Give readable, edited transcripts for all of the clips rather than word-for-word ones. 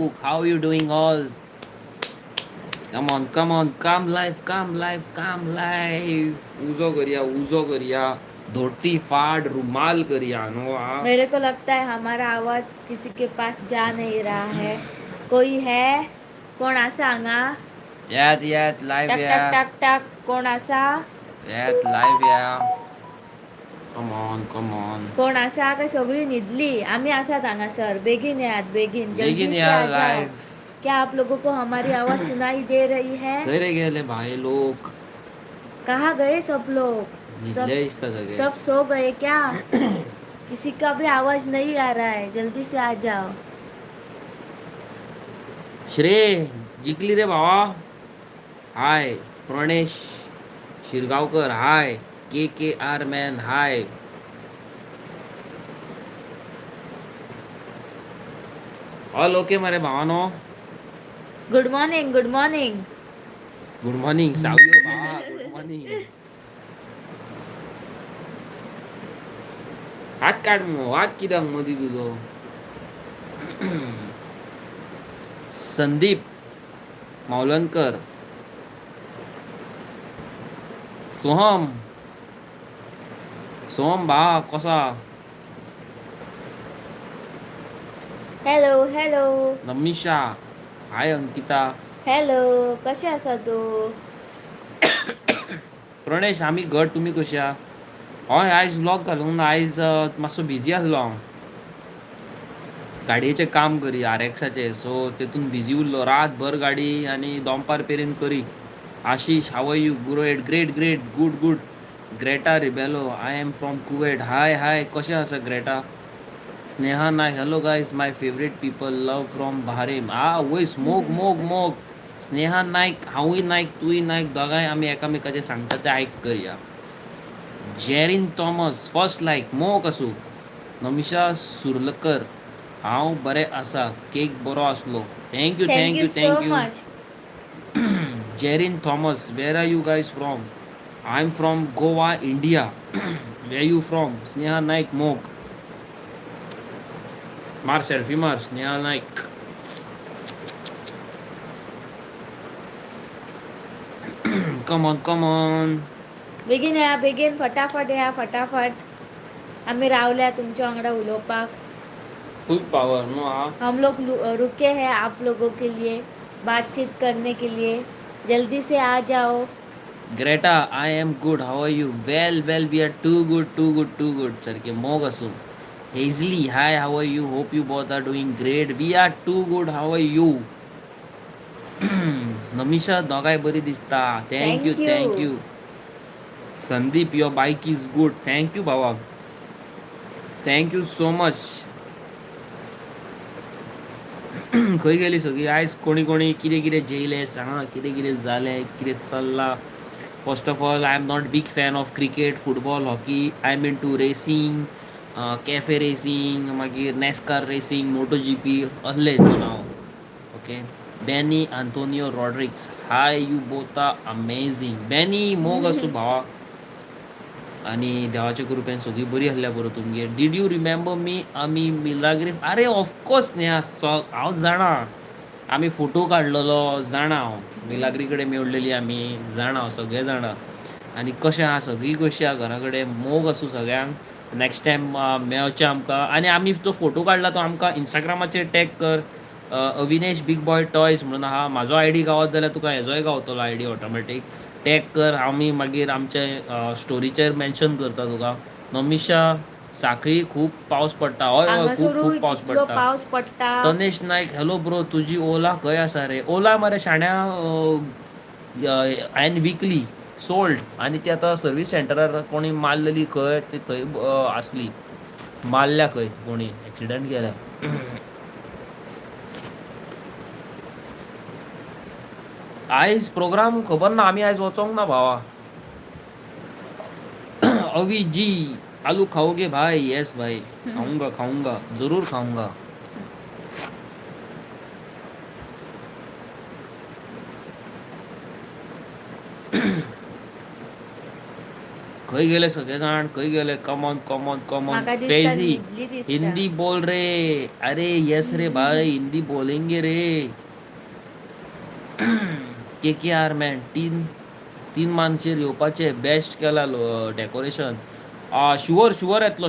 How you doing all? Come on, come live, come live. उजो करिया, उजो करिया. धोती फाड़ रुमाल करिया नो आ. मेरे को लगता है हमारा आवाज किसी के पास जा नहीं रहा है. कोई है? कोण असा हांगा? यात लाइव टक या. टक टक टक. कोण असा? यात लाइव या. Come on. कोण असा? काय सगळी न्हिदली? आम्ही असात हांगासर. बेगीन यात, बेगीन. लेकिन जल्दी से आ यार जाओ. लाइव. क्या आप लोगों को हमारी आवाज सुनाई दे रही है? करे गेले भाई लोग. कहाँ गए सब लोग? निघले इस्ता सगळे. सब सो गए क्या? किसी का भी आवाज नहीं आ रहा है. जल्दी से आ जाओ. श्रेय जिंकली रे भावा. Hi Pranesh Shirgaonkar. Hi KKR man. Hi. All okay मरे भावानो. Good morning, good morning. Good morning Savio भावा. Good morning. हात काढ मग. हात कित्याक मदी तुजो. संदीप मावलनकर. सोहम बा कसा. Hello hello. Namisha. Hi Ankita. Hello. कशे आसा तू? प्रणेश आम्ही घट. तुम्ही कशी आहा? हय आयज व्लॉग घालूंक ना. आयज मातसो बिजी आसलो हांव. गाडयेचें काम करी RXाचें. सो तेतून बिजी उरलो. रातभर गाडी आनी दोनपार पेरेन करी. Ashish how are you? Great good. Greta Rebelo. I am from Kuwait. Hi कशें आसा Greta? Sneha Naik. Hello guys my favourite people. Love from Bahrain. वय मोग. स्नेहा नायक, हांवूय नायक, तूंय नायक. दोगांय आमी एकामेकाचें सांगता तें आयक करया. जेरीन थॉमस फर्स्ट लायक. मोग आसूं. नमिशा सुर्लकर. हांव बरें आसा. केक बरो आसलो. Thank you. Thank you so much. Jerin Thomas. Where are you guys from? I am from Goa India. Where you from? Sneha Naik मोग. मार सेल्फी मार. स्नेहा नायक. Come on. बेगीन या, बेगीन. फटाफट या, फटाफट. आम्ही रावल्या तुमच्या वांगडा उलोवपाक. फुल पावर नो हा. हम लोग रुके हैं आप लोगों के लिए बातचीत करने के लिए. जल्दी से आ जाओ. Greta I am good. How are you? Well we are too good सारखे मोग असून. हेझली hi how are you? Hope you both are doing great. We are too good. How are you? Namisha दोगांय बरी दिसता. Thank you. Sandeep your bike is good. Thank you भावा. Thank you so much. खंय गेली सगळी? आयज कोणी कितें जेयलें सांगा. कितें जालें, कितें चल्लां. First of all I am not big fan of cricket, football, hockey. I am into racing, cafe racing, मागीर नॅस्कार रेसींग, MotoGP असलें हितून हांव. Okay. Benny Antonio Rodrigues. Hi you both are amazing. Benny मोग आसूं भावा. आणि देवाच्या कृपेन सगळी बरी आसल्या बरो तुमगे. Did you remember me? आमी मिलाग्रीस. अरे ऑफकोर्स न्ही. हांव जाणा. आमी फोटो काडलेलो जाणा हांव. मिलाग्री कडेन मेळलेली आमी जाणा. सगळे जाणा. आनी कशें आहा सगळीं कशीं आहा घरा कडेन? मोग आसूं सगळ्यांक. नेक्स्ट टायम मेळचें आमकां. आनी आमी तो फोटो काडला तो आमकां इंस्टाग्रामाचेर टॅग कर. अविनेश बिग बॉय टॉयज म्हणून आहा. म्हाजो आयडी गावत जाल्यार तुका हेजोय गावतलो आयडी ऑटोमॅटीक. टॅग कर. आमी मागीर आमचे स्टोरीचेर मेन्शन करता तुका. नमिशा साखळी खूप पावस पडटा. हय खूप पावस कितलो पडटा. पाऊस पडटा. तनेश नायक. Hello bro. तुजी ओला खंय आसा रे? ओला मरे शाण्या हांवें विकली. सोल्ड. आनी ती आतां सर्वीस सेंटरार कोणी मारलेली खंय ती थंय आसली. मारल्या खंय कोणी. एक्सिडंट केल्या. आयज प्रोग्राम खबर ना. आमी आयज वचोंक ना भावा. अवी जी आलू खाओगे भाई? यस भाई. खाऊंगा जरूर खाऊंगा. खंय गेले सगळे जाण खंय गेले कमॉन कमॉन कमॉन माका दिसता फैजी न्हिदली दिसता. हिंदी बोल रे अरे यस रे भाई हिंदी बोलेंगे रे के आर मॅन तीन तीन मानशेर येवपाचे बेस्ट केला डेकोरेशन शुअर शुअर येतलो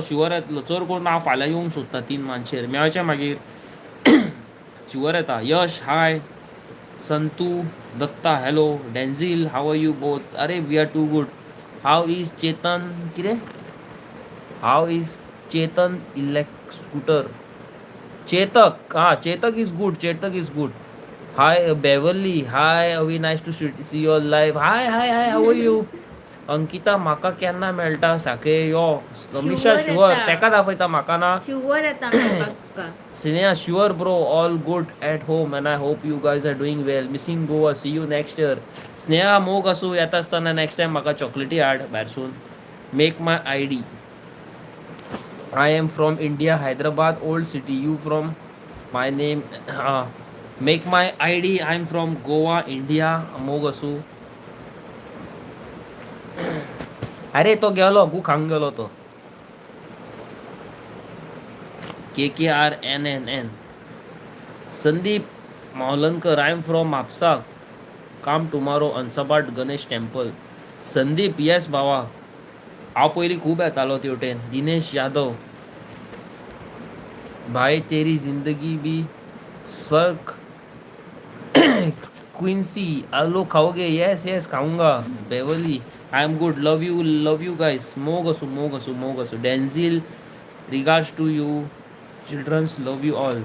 चड कोण हांव फाल्यां येवंक सोदता तीन मानशेर मेळचें मागीर शुअर येता Yash hi Santu Datta hello Denzil how are you both अरे we are too good how is Chetan कितें how is Chetan electric scooter Chetak Chetak is good hi Beverly hi we nice to see your live hi hi hi how are you Ankita म्हाका केन्ना मेळटा साखे यो रमेशा Sure sure येता. तेका दाखयता म्हाका ना शुअर येता मेळपाक तुका. Sneha, sure, bro. All good at home, and I hope you guys are doing well. Missing Goa. See you next year. Sneha, मोग असू येता असताना नेक्स्ट टाइम म्हाका चॉकलेटी हाड भायरसून. Make my ID. I am from India, Hyderabad, old city. You from? My name. Make my ID. I am from Goa, India. मोग असू. अरे तो गेलो गू खांग गेलो तो. KKRNNN. Sandeep Maulankar, I am from Mapsa. Come tomorrow Ansabat Ganesh Temple. Sandeep yes भावा हांव पयलीं खूब येतालो तेवटेन दिनेश यादव भाई तेरी जिंदगी भी स्वर्ग क्विंसी आलो खाओगे यस यस खाऊंगा Beverly I am good love you guys मोग असू Denzil regards to you childrens love you all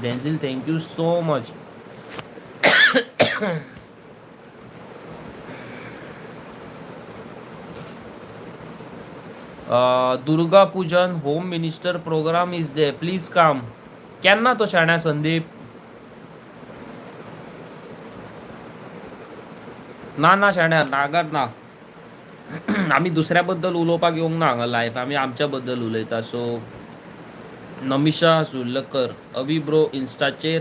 Denzil thank you so much Durga Pujan home minister program is there please come केन्ना तो शाण्या संदीप ना शाण्या नागात ना आमी दुसऱ्या बद्दल उलोवपाक येवंक ना हांगा लायफ आमी आमच्या बद्दल उलयता सो नमिशा सुर्लकर अवी ब्रो इन्स्टाचेर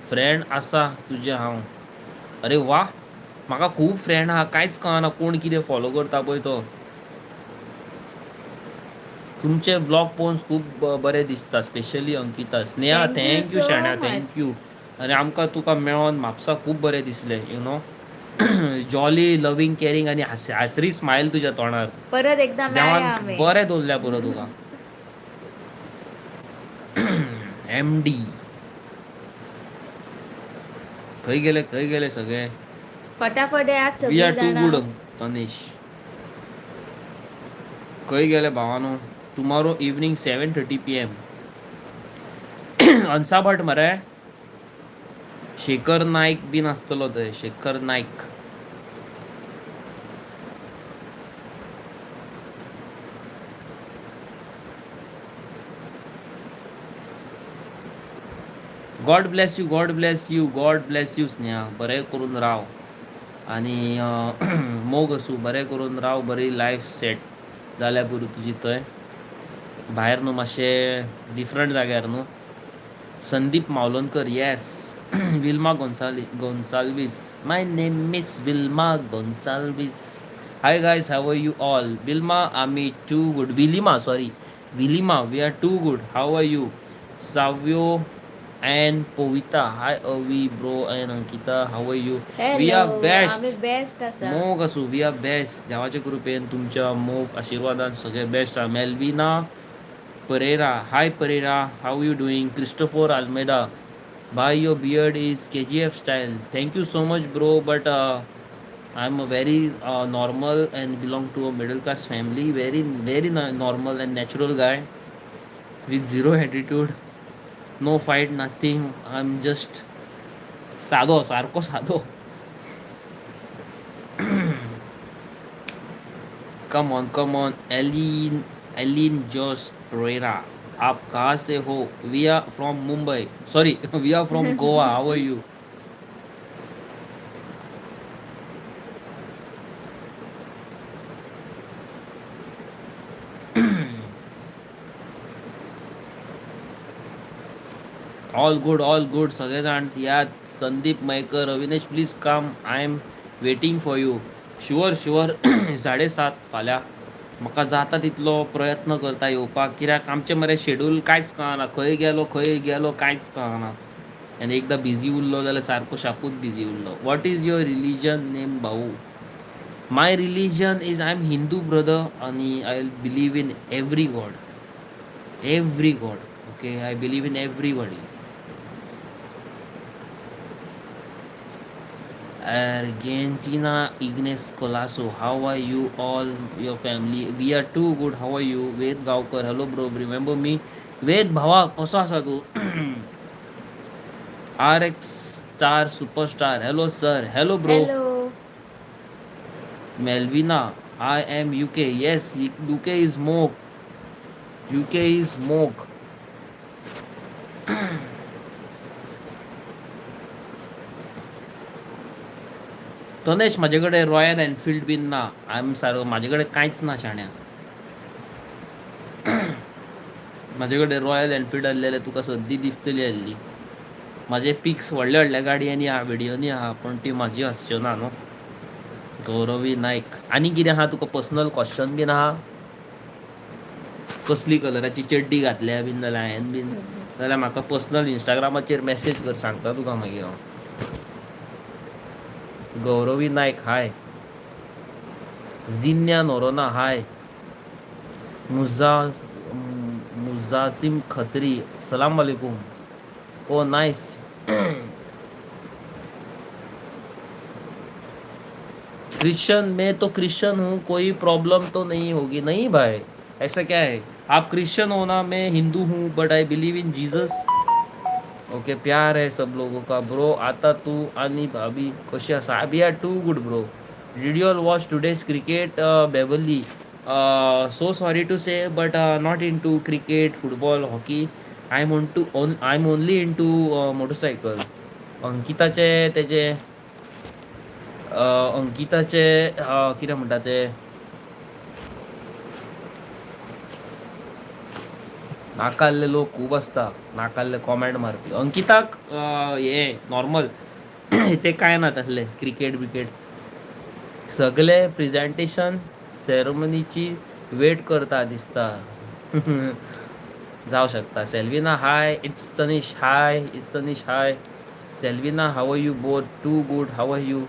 फ्रेंड आसा तुजे हांव अरे वा म्हाका खूब फ्रेंड आहा कांयच कळना कोण कितें फॉलो करता पळय तो तुमचे ब्लॉग पळोवन खूब बरें दिसता specially Ankita Sneha Thank you thank you so शाण्या much. थँक्यू आनी आमकां तुका मेळोन म्हापसा खूब बरें दिसलें you know jolly loving caring आनी हासरी स्मायल तुज्या तोंडार परत एकदा मेळया देवान आमी. बरें दवरल्या पुरो तुका MD खंय गेले सगळे फटाफट यात वी आर सगळी टू गुड जाणां. तनेश खंय गेले भावानो टुमारो इवनिंग 7:30 PM अंसा भट मरे शेखर नाईक बीन आसतलो थंय Shekhar Naik God bless you Sneha बरें करून राव आनी मोग असू बरें करून राव बरी लायफ सेट जाल्या पुरो तुजी थंय भायर न्हू मातशें डिफरंट जाग्यार न्हू Sandeep Mavlonkar yes Wilma Gonsalves my name is Wilma Gonsalves hi guys how are you all Wilma आमी too good Wilma we are too good how are you Savio and Povita. Hi Avi bro and Ankita. How are you? We are Hello, best. आम्ही best आसा. मोग असू we are best देवाच्या कृपेन तुमच्या मोग आशीर्वादान सगळे best आहा Melvina Pereira hi Pereira how you doing Christopher Almeida bye your beard is KGF style thank you so much bro but I am a very normal and belong to a middle class family very normal and natural guy with zero attitude no fight nothing I am just सारखो साधो come on Elin Jose Pereira आप कहाँ से हो we are from Mumbai sorry we are from Goa how are you all good सगळे जाण याद Sandeep Mayekar Avinesh please come I am waiting for you sure 7:30 फाल्यां म्हाका जाता तितलो प्रयत्न करता येवपाक, कित्याक आमचें मरे शेड्यूल कांयच कळना, खंय गेलो कांयच कळना. आनी एकदां बिझी उरलो जाल्यार सारको शापूच बिझी उरलो. What is your religion name भाऊ? My religion is I am Hindu brother आणि I believe in every god. Every god. Okay, I believe in everybody. Argentina Ignace Colasso, how are you all, your family? We are too good. How are you? Ved Gaukar, hello bro, remember me? Ved भावा कसो आसा तू? RX Star Superstar, hello sir, hello bro. Hello. Melvina, I am UK. Yes, UK is smoke. UK is smoke. Tanesh, माझे कडेन royal Enfield bin ना. I am सारो, माझे कडेन कांयच ना शाण्या. माझे कडेन रॉयल एनफिल्ड आसलेले तुका सद्दी दिसतली आसली. माझे पिक्स व्हडल्या व्हडल्या गाडयांनी आहा, व्हिडियोनी आहा, पण ती म्हाजी आसच्यो ना न्हू. गौरवी नायक, आनी कितें आहा तुका पर्सनल क्वेश्चन बीन आहा? कसली कलराची चड्डी घातल्या बीन जाल्यार हांवें बीन, जाल्यार म्हाका पर्सनल इंस्टाग्रामाचेर मेसेज कर, सांगता तुका मागीर हांव. गौरवी नायक हाय. जिन्या नोरोना हाय. मुजासिम खत्री सलाम वालेकुम. ओ नाइस. क्रिश्चियन, मैं तो क्रिश्चियन हूँ, कोई प्रॉब्लम तो नहीं होगी. नहीं भाई, ऐसा क्या है, आप क्रिश्चियन हो ना, मैं हिंदू हूँ, but I believe in Jesus. Okay, प्यार है सब लोगों का. ब्रो आता तू आणि भाभी कशी आसा? We are too good bro. Did you all watch today's cricket Beverly? So sorry to say, but not into cricket, football, hockey. I'm only into motorcycle. अंकिताचे तेजे अंकिताचे कितें म्हणटा ते, नाकाल्ले लोक खूब आसता, नाकाल्ले कॉमेंट मारपी. अंकिताक हे नॉर्मल ते काय ना तसले क्रिकेट बिकेट. सगळे प्रेझेंटेशन सेरेमनीची वेट करता दिसता. जाऊ शकता. Selvina hi. It's Tanish hi. Selvina, how are you both? Too good. How are you?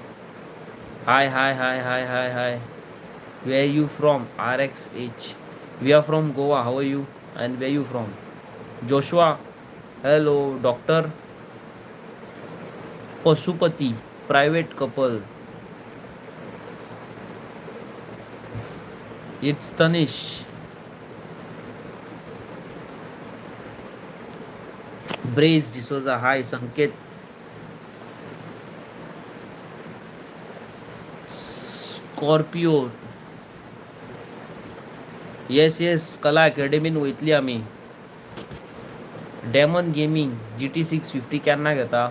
Hi. Where you from? RXH. We are from Goa. How are you and where you from? Joshua, hello. Doctor Pasupati, private couple. It's Tanish. Brace D'Souza, hi. Sanket. Scorpio. Yes कला अकॅडमीन वयतली आमी. Damon gaming GT 650 केन्ना घेता?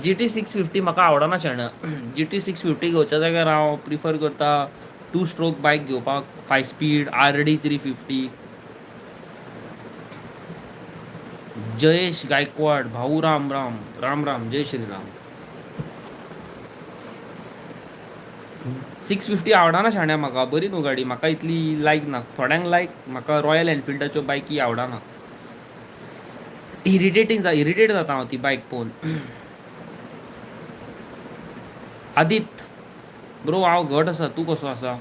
GT 650 म्हाका आवडना शाण्या. GT 650 घेवच्या जाग्यार हांव prefer करता 2 स्ट्रोक बायक घेवपाक, 5 स्पीड RD 350. जयेश गायकवाड, भाऊ राम राम, जय श्रीराम. 650 आवडना शाण्या म्हाका. बरी न्हू गाडी, म्हाका इतली लायक ना. थोड्यांक लायक, म्हाका रॉयल एनफिल्डाच्यो बायकी आवडना. इरिटेट जाता हांव ती बायक पळोवन. आदित ब्रो, हांव घट आसा. तूं कसो आसा?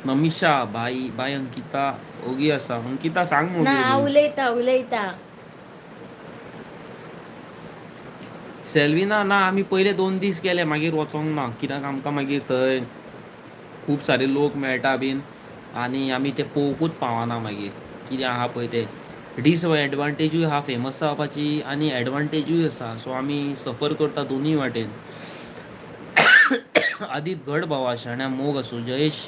ममिशा, बाय अंकिता ओगी आसा. अंकिता सांग ना, मग. उलयता. सेल्विना, ना आमी पयले 2 दीस गेले, मागीर वचोंक ना, कित्याक आमकां मागीर थंय खूब सारे लोक मेळटा बीन, आनी आमी ते पळोवंकूच पावना मागीर कितें आहा पळय ते. डिसएडवांटेजूय आहा फेमस जावपाची, आनी एडवांटेजूय आसा. सो आमी सफर करता दोनूय वाटेन. आदित घड भावा, शाण्या मोग आसूं. जयेश,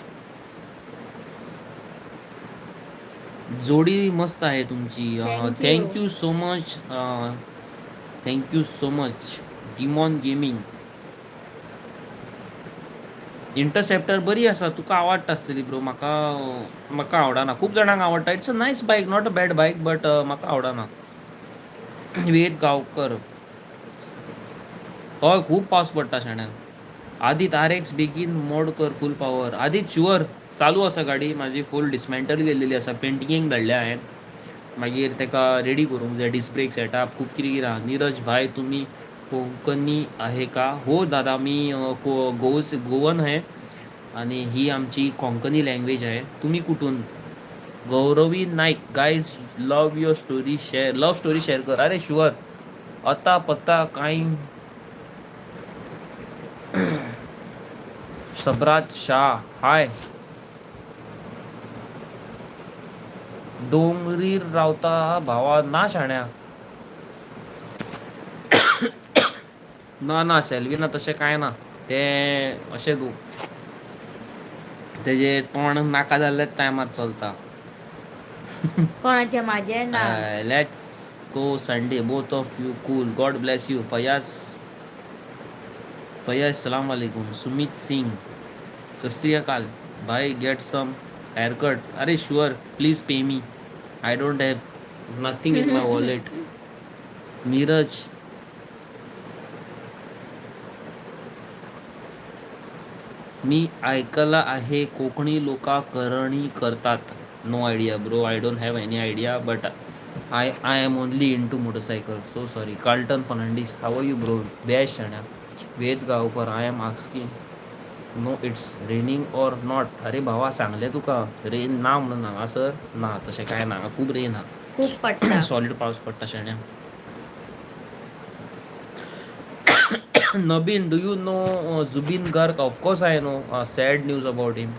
जोडी मस्त आहे तुमची. Thank you so much. Thank you so much. Demon gaming. Interceptor बरी आसा, तुका आवडटा आसतली ब्रो. म्हाका आवडना. खूब जाणांक आवडटा. इट्स अ नायस बायक, नॉट अ बॅड बायक, बट म्हाका आवडना. वेद गांवकर, हय खूब पावस पडटा शाण्या. आदित आर एक्स बेगीन मोड कर फुल पॉवर. आदित शुअर चालू आसा गाडी माझी फुल डिसमेंटल गेलेली आसा पेंटिंग धाडले हांवें मागीर तेका रेडी करूंक जाय डिस्क ब्रेक सेटअप खूब कितें कितें आहा. नीरज भाई तुम्ही कोंकणी आहे का? हो दादा मी गोवन आहे आणि ही आमची कोंकणी लँग्वेज आहे. तुम्ही कुठून? Gauravi Naik guys love your story share love story share कर. अरे शुअर आता पत्ता काही सबराज शाह हाय डोंगरीर रावता भावा ना शाण्या ना ना सेल्वीना तशें कांय ना ते अशें तूं तेजे तोंड नाका जाल्ल्याच टायमार चलता. कोणाचे माझे ना. Let's go Sunday both of you cool god bless you. Fayaz सलाम वालेकुम. सुमित सिंग सत श्री अकाल भाई गेट सम हेअरकट. अरे sure please pay me I don't have nothing in my wallet. Neeraj मी ऐकलं आहे कोकणी लोका करणी करतात. No idea bro I don't have any idea but I am only in to motorcycle so sorry. Carlton Fernandes how are you bro. Best शाण्या. Ved Gaonkar I am asking no it's raining or not. अरे भावा सांगले तुका rain ना म्हणून हांगा sir ना तशें कांय ना हांगा खूब रेन खूप पडटा. सॉलिड पावस पडटा शाण्या. Nabin, do you know Zubin Garg? Of course I know. Sad news about him.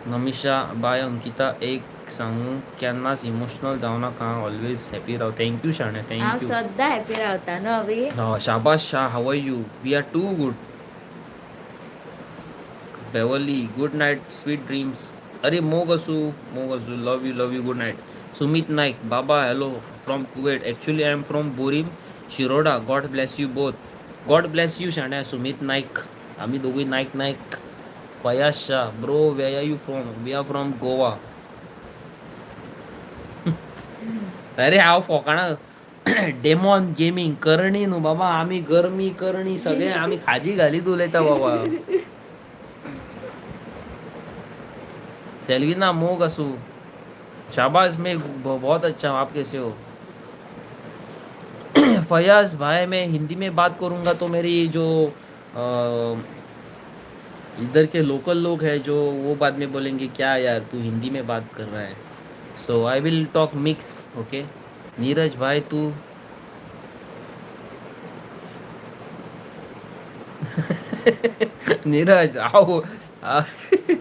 Namisha bye Ankita एक सांगू केन्नाच इमोशनल जाऊ नका ऑलवेज हॅपी राव. थँक्यू शाण्या हांव थँक्यू. सद्दां हॅपी रावता नवी. Shabash Shah how are you. We are too good. Beverly good night sweet dreams. अरे मोग असू love you good night. Sumit Naik बाबा hello from Kuwait. Actually I am from Borim Shiroda. God bless you both. God bless you शाण्या. सुमित नाईक आम्ही दोघी Naik. Fayaz Shah bro where are you from. We are from Goa. अरे हांव फोकाणा daemon gaming करणी न्हू बाबा आम्ही गरमी करणी सगळे आम्ही खाजी घालीत उलयता बाबा. सेल्वीना मोग असू शाबाश मैं बहुत अच्छा हूँ. आप कैसे हो? फयाज भाई मैं हिंदी में बात करूँगा तो मेरी जो इधर के लोकल लोग हैं जो वो बाद में बोलेंगे क्या यार तू हिंदी में बात कर रहा है. So I will talk mix okay. Neeraj भाई तू नीरज आओ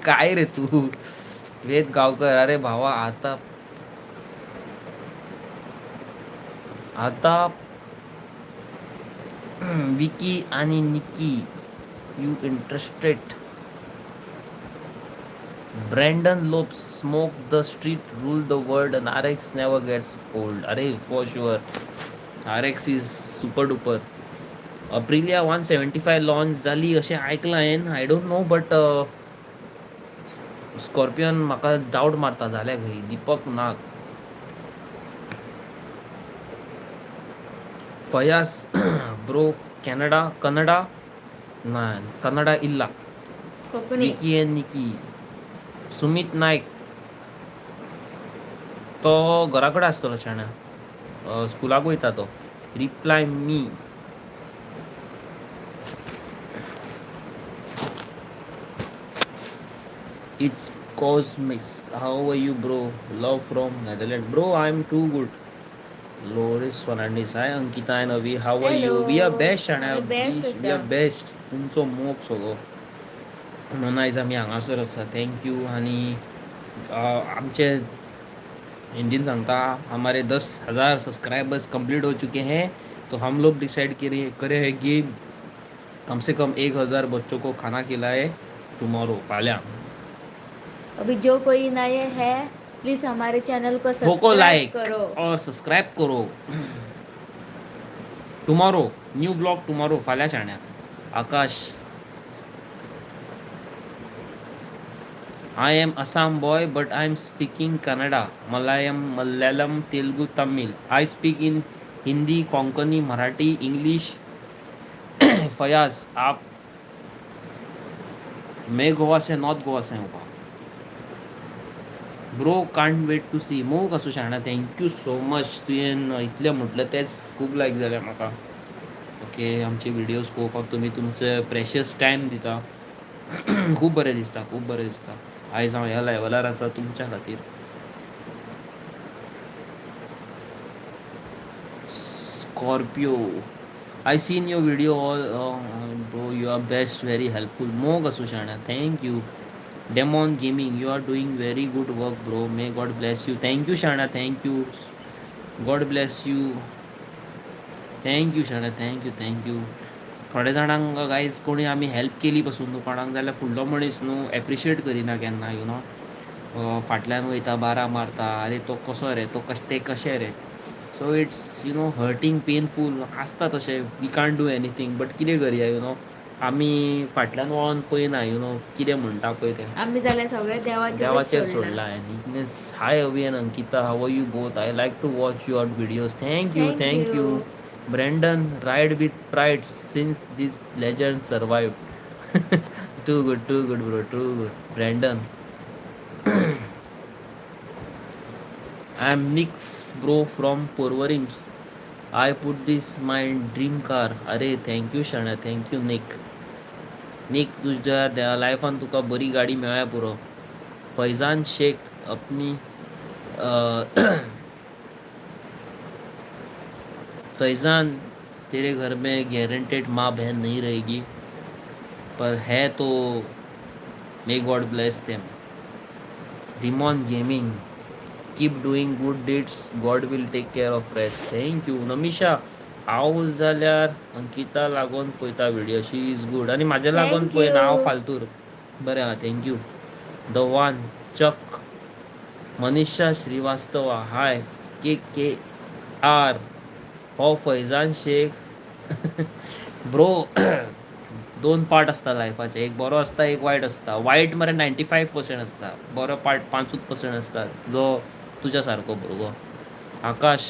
काय रे तू. वेद गावकर अरे भावा आता विकी आणि निकी यू इंटरेस्टेड. ब्रँडन लोप smoke the street rule the world and R X never gets old. अरे for sure R X is super duper. Aprilia 175 launch झाली अशें आयकलां हांवें. I don't know but Scorpion म्हाका डावट मारता जाल्या खंय. दीपक नाग फयाज ब्रो कन्नडा ना कन्नडा इल्ला. Konkani. Vicky and Nicky. Sumit Naik तो घरा कडेन आसतलो शाण्या स्कुलाक वयता तो. Reply me it's cosmics how are you bro. Love from Netherland bro I am too good. Loris Fernandes hi Ankita and Avi how are you. We are best शाण्या. We are best. तुमचो मोग सगळो म्हणून आयज आमी हांगासर आसा. थँक्यू. आनी आमचे हिंदीन सांगता हमारे 10,000 सब्सक्राइबर्स कंप्लीट हो चुके हैं तो हम लोग डिसाइड करे हैं कि कम से कम 1,000 बच्चों को खाना खिलाए टुमारो फाल्या. अभी जो कोई नए है प्लीज हमारे चैनल को को सब्सक्राइब लाइक करो. और सब्सक्राइब करो. टुमारो न्यू ब्लॉग टुमारो फाल्या शाण्या. आकाश I am Assam boy, but I am speaking Kannada, Malayalam, Telugu, Tamil. I speak in Hindi, Konkani, Marathi, English. Fayaz आप मैं गोवा से नॉर्थ गोवा से हूँ bro can't wait to see मोग कसो शाणा थँक्यू सो मच तुवें इतलें म्हटलें तेच खूब लायक जालें म्हाका ओके आमचे व्हिडियोज पळोवपाक तुमी तुमचे प्रेशियस टायम दिता खूब बरें दिसता खूब बरें दिसता आयज हांव ह्या लेवलार आसा तुमच्या खातीर Scorpio I seen your video all bro you are best very helpful मोग असो शाणा thank you demon gaming you are doing very good work bro may god bless you thank you शाणा thank you god bless you thank you शाणा thank you थोड्या जाणांक guys कोणी आमी help केली पासून न्हू कोणाक जाल्यार फुडलो मनीस न्हू एप्रिशिएट करिना केन्ना यू नो फाटल्यान वयता बारा मारता अरे तो कसो रे तो ते कशें रे so it's you know hurting painful आसता तशें we can't do anything but कितें करया यू नो आमी फाटल्यान वळोन पळयना यू नो कितें म्हणटा पळय तें आम्ही जाल्यार सगळे देवाचेर सोडला neatness hi Avi and Ankita how are you both I like to watch your videos thank you Brandon ride with pride since this legend survived too good bro too good Brandon I am Nick bro from Porvorim I put this my dream car अरे thank you शाण्या thank you Nick तुझ्या लायफान तुका बरी गाडी मेळ्ळ्या पुरो फैजान शेख अपनी फैजान तेरे घर में गारंटेड माँ बहन नहीं रहेगी पर है तो may god bless them demon gaming keep doing good deeds god will take care of rest thank you Namisha हांव जाल्यार अंकिता लागून पळयता व्हिडिओ शी इज गुड आनी म्हाजे लागून Thank पळयना हांव you. फालतूर बरें आहा थँक्यू द वन चक मनीषा श्रीवास्तवा हाय के आर हो फैजान शेख ब्रो दोन पार्ट असता लायफाचे एक बरो असता एक वायट असता वायट मरे 95% असता बरो पार्ट 5% असता जो तुझ्या सारको भुरगो Akash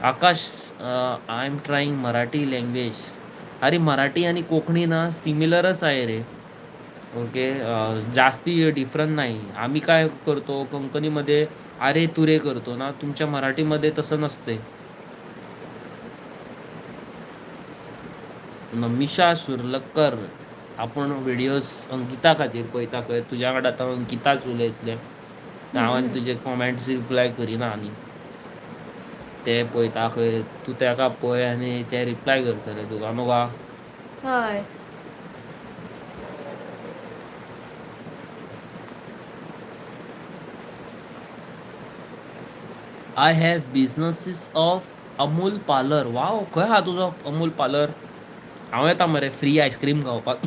Akash I am trying Marathi language अरे मराठी आणि कोकणी ना सिमिलरच आहे रे ओके जास्ती डिफरंट नाही आम्ही काय करतो कोकणीमध्ये अरे तुरे करतो ना तुमच्या मराठीमध्ये तसं नसते नमिशा सुर्लकर आपण व्हिडिओज अंकिता खातीर पळयता खंय तुज्या कडेन आतां अंकिताच उलयतले हांवें तुजे कॉमेंट्स रिप्लाय करिना आनी ते पळयता खंय तूं तेका पळय आनी ते रिप्लाय करतले तुका न्हू हय I have businesses of Amul parlour wow खंय आहा तुजो अमूल पार्लर हांव येता मरे फ्री आयस्क्रीम खावपाक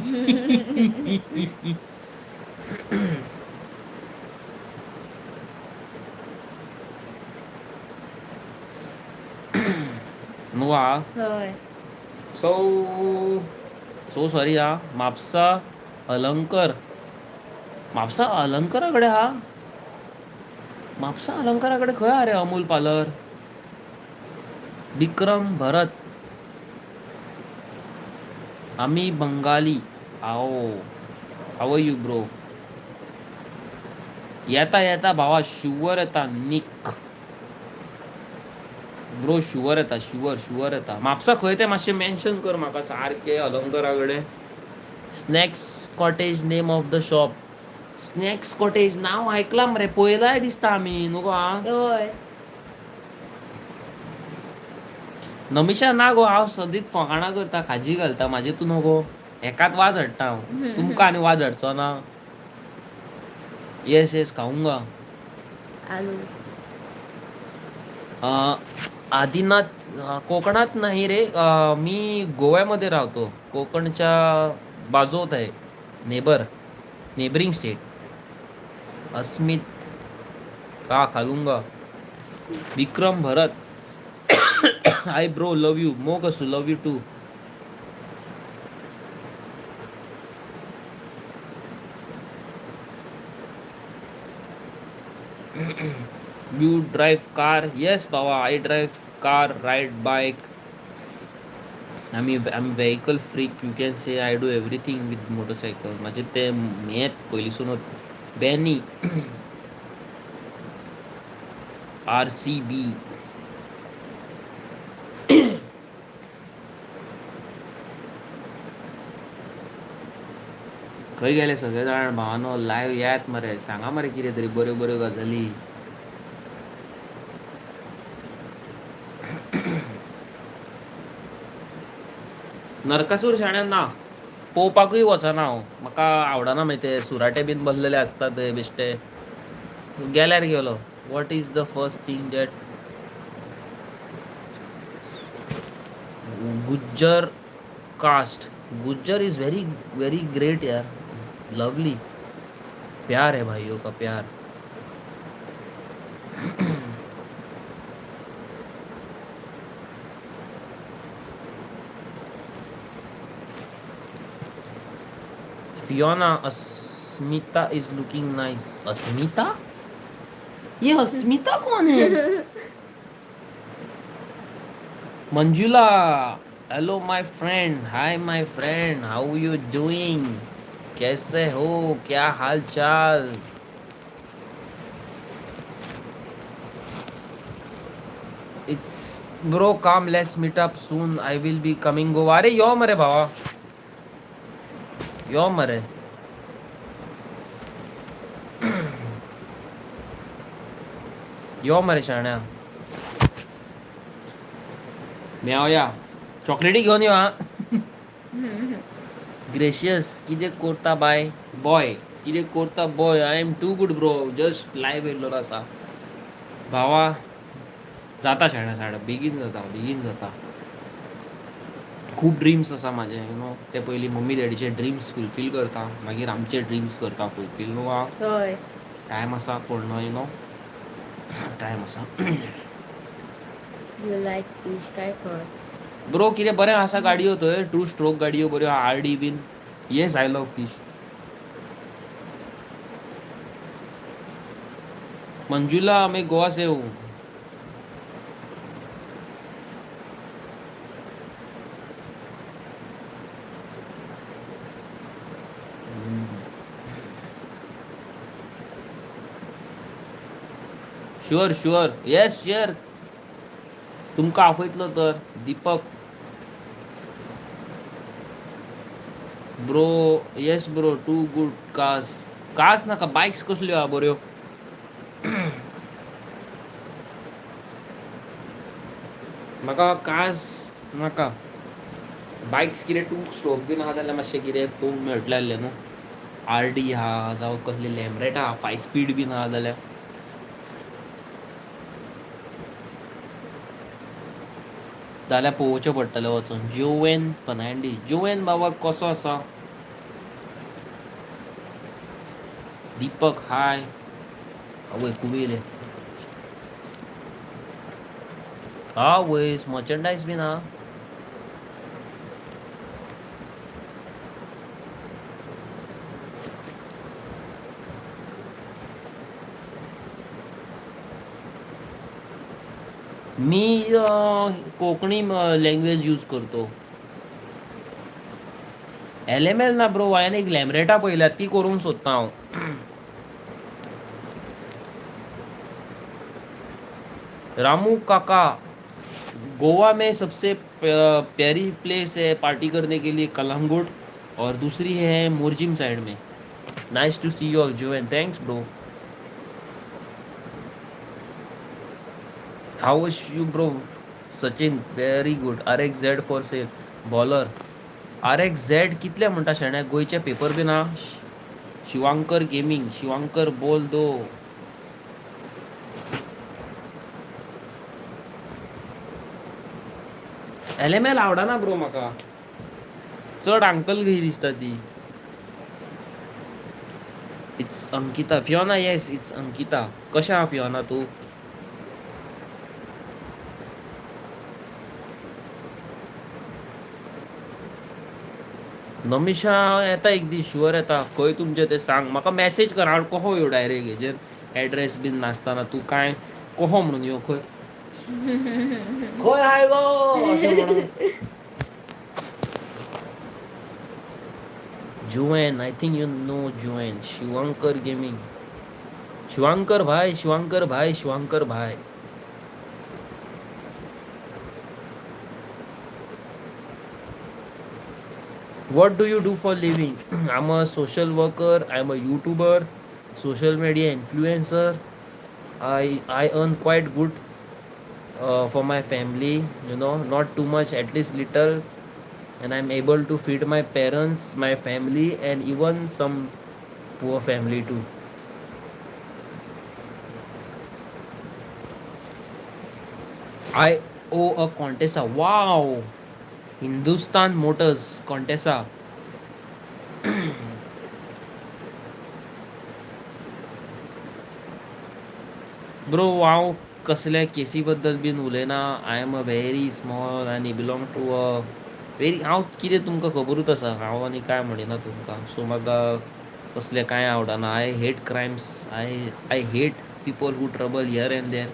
न्हू आहा हय सो सॉरी हा म्हापसा अलंकर म्हापसा अलंकरा कडेन आहा म्हापसा अलंकरा कडेन खंय आहा रे अमूल पार्लर विक्रम भरत आमी बंगाली हाव यू ब्रो येता भावा शुवर येता निक ब्रो शुवर येता शुवर येता म्हापसा खंय तें मातशें मेन्शन कर म्हाका सारकें अलंकरा कडेन snacks cottage name of the shop snacks cottage नांव आयकलां मरे पळयलाय दिसता आमी न्हू गो हय नमिशा ना गो हांव सदींच फकाणां करता खाजी घालता म्हाजे तूं न्हू गो एकाच वाज हाडटा हांव तुमकां आनी वाज हाडचो ना येस खाऊंगा आलू आदिनाथ कोकणात नाही रे मी गोव्यामध्ये राहतो कोकणच्या बाजूत आहे नेबरिंग स्टेट अस्मित का खालूंगा Vikram Bharat I bro love you मो कसू love you too you drive car yes बाबा I drive car ride bike आमी vehicle freak, you can say. I do everything with motorcycle. माझे ते हें पयलींसूनच बॅनी. RCB. खंय गेले सगळे जाण भावानो? लायव्ह यात मरे, सांगा मरे कितें तरी बऱ्यो बऱ्यो गजाली. नरकासूर शाण्या ना, पळोवपाकूय वचना हांव. म्हाका आवडना मागीर ते सुराटे बीन बसलेले आसता ते बेश्टे. गेल्यार गेलो. What is the first thing that Gujjar caste? Gujjar is very very great यार, लवली. प्यार है भाइयों का, प्यार. Fiona, Asmita is looking nice. Asmita? ये अस्मिता कौन है? Manjula, hello my friend. Hi my friend, how you doing? कैसे हो? क्या हाल चाल? It's bro, come, let's meet up soon. I will be coming Goa. अरे यो मरे भावा, यो मरे. यो मरे शाण्या. मेवया चॉकलेटी घेऊन यो हा. ग्रेशियस, कितें करता बाय बॉय? कितें करता boy? I am too good bro, just live येयल्लो आसा. भावा जाता शाण्या, शाण्या बेगीन जाता, बेगीन जाता. खूब ड्रिम्स आसा म्हाजे, यू नो. ते पयलीं मम्मी डॅडीचे ड्रिम्स फुलफील करता, मागीर आमचे ड्रिम्स करता फुलफील. न्हू हा? होय. टायम आसा पूण न्हू, यू नो, टायम आसा. यू लाईक फिश काय कळ. ब्रो कितें बरें आसा गाडयो थंय, 2 स्ट्रोक गाडयो बऱ्यो, RD बीन. Yes, I love fish. Manjula, मैं गोवा से हूँ. Sure sure, yes sure. तुमकां आफयतलो तर. Deepak bro, yes bro, too good cars. Cars नाका, बायक्स कसल्यो आहा बऱ्यो. म्हाका कार्स नाका, बायक्स कितें 2 स्ट्रोक बीन आहा जाल्यार मातशें कितें पळोवंक मेळटलें आहलें न्हू. RD आहा जावं कसली लॅम्ब्रेट आहा, 5 स्पीड बीन आहा जाल्यार. जाल्यार पळोवचें पडटलें वचून. जोवेन फर्नांडीस. जोवेन बाबा कसो आसा? दीपक, हाय. आवय कुबेले. आवय मर्चंडायज बीन आहा. मी कोंकणी लँग्वेज यूज करतो. LML ना ब्रो, हांवें एक लॅम्ब्रेटा पळयल्या, ती करूंक सोदता हांव. रामू काका, गोवा में सबसे प्यारी प्लेस है पार्टी करने के लिए कलंगुट, और दूसरी है मोरजिम साइड में. Nice to see you all Joanne. Thanks bro. How was you bro? Sachin, very good. RXZ for sale. Baller. RXZ कितले म्हणटा शेण्या? गोंयचे पेपर बीन आहा. शिवांकर गेमिंग. शिवांकर बोल दो. LML आवडना ब्रो म्हाका. चड अंकल कशी दिसता ती. It's Ankita. Fiona, yes it's Ankita. कशें आहा फियोना तूं? नमिशा येता एक दीस, शुअर येता. खंय तुमचें तें सांग म्हाका. मॅसेज कर, हांव कहो येवं डायरेक्ट हेजेर. एड्रेस बीन नासतना तूं काय कहो म्हणून यो खंय. खंय हाय गो अशें म्हणून. Joanne, I think you know Joanne. Shivankar Gaming. Shivankar भाई, शिवांकर भाई, शिवांकर भाई. What do you do for living? I'm a social worker. I'm a YouTuber, social media influencer. I earn quite good for my family. You know, not too much, at least little, and I'm able to feed my parents, my family, and even some poor family too. I owe a Contessa. Wow, Hindustan Motors Contessa. Bro wow कसल्या केसी बद्दल bin उलयना. I am a very small आनी belong to a very, हांव कितें तुमकां खबरूच आसा, हांव आनी काय म्हणिना तुमकां. सो म्हाका कसलें कांय आवडना. I hate crimes. I hate people who trouble here and there.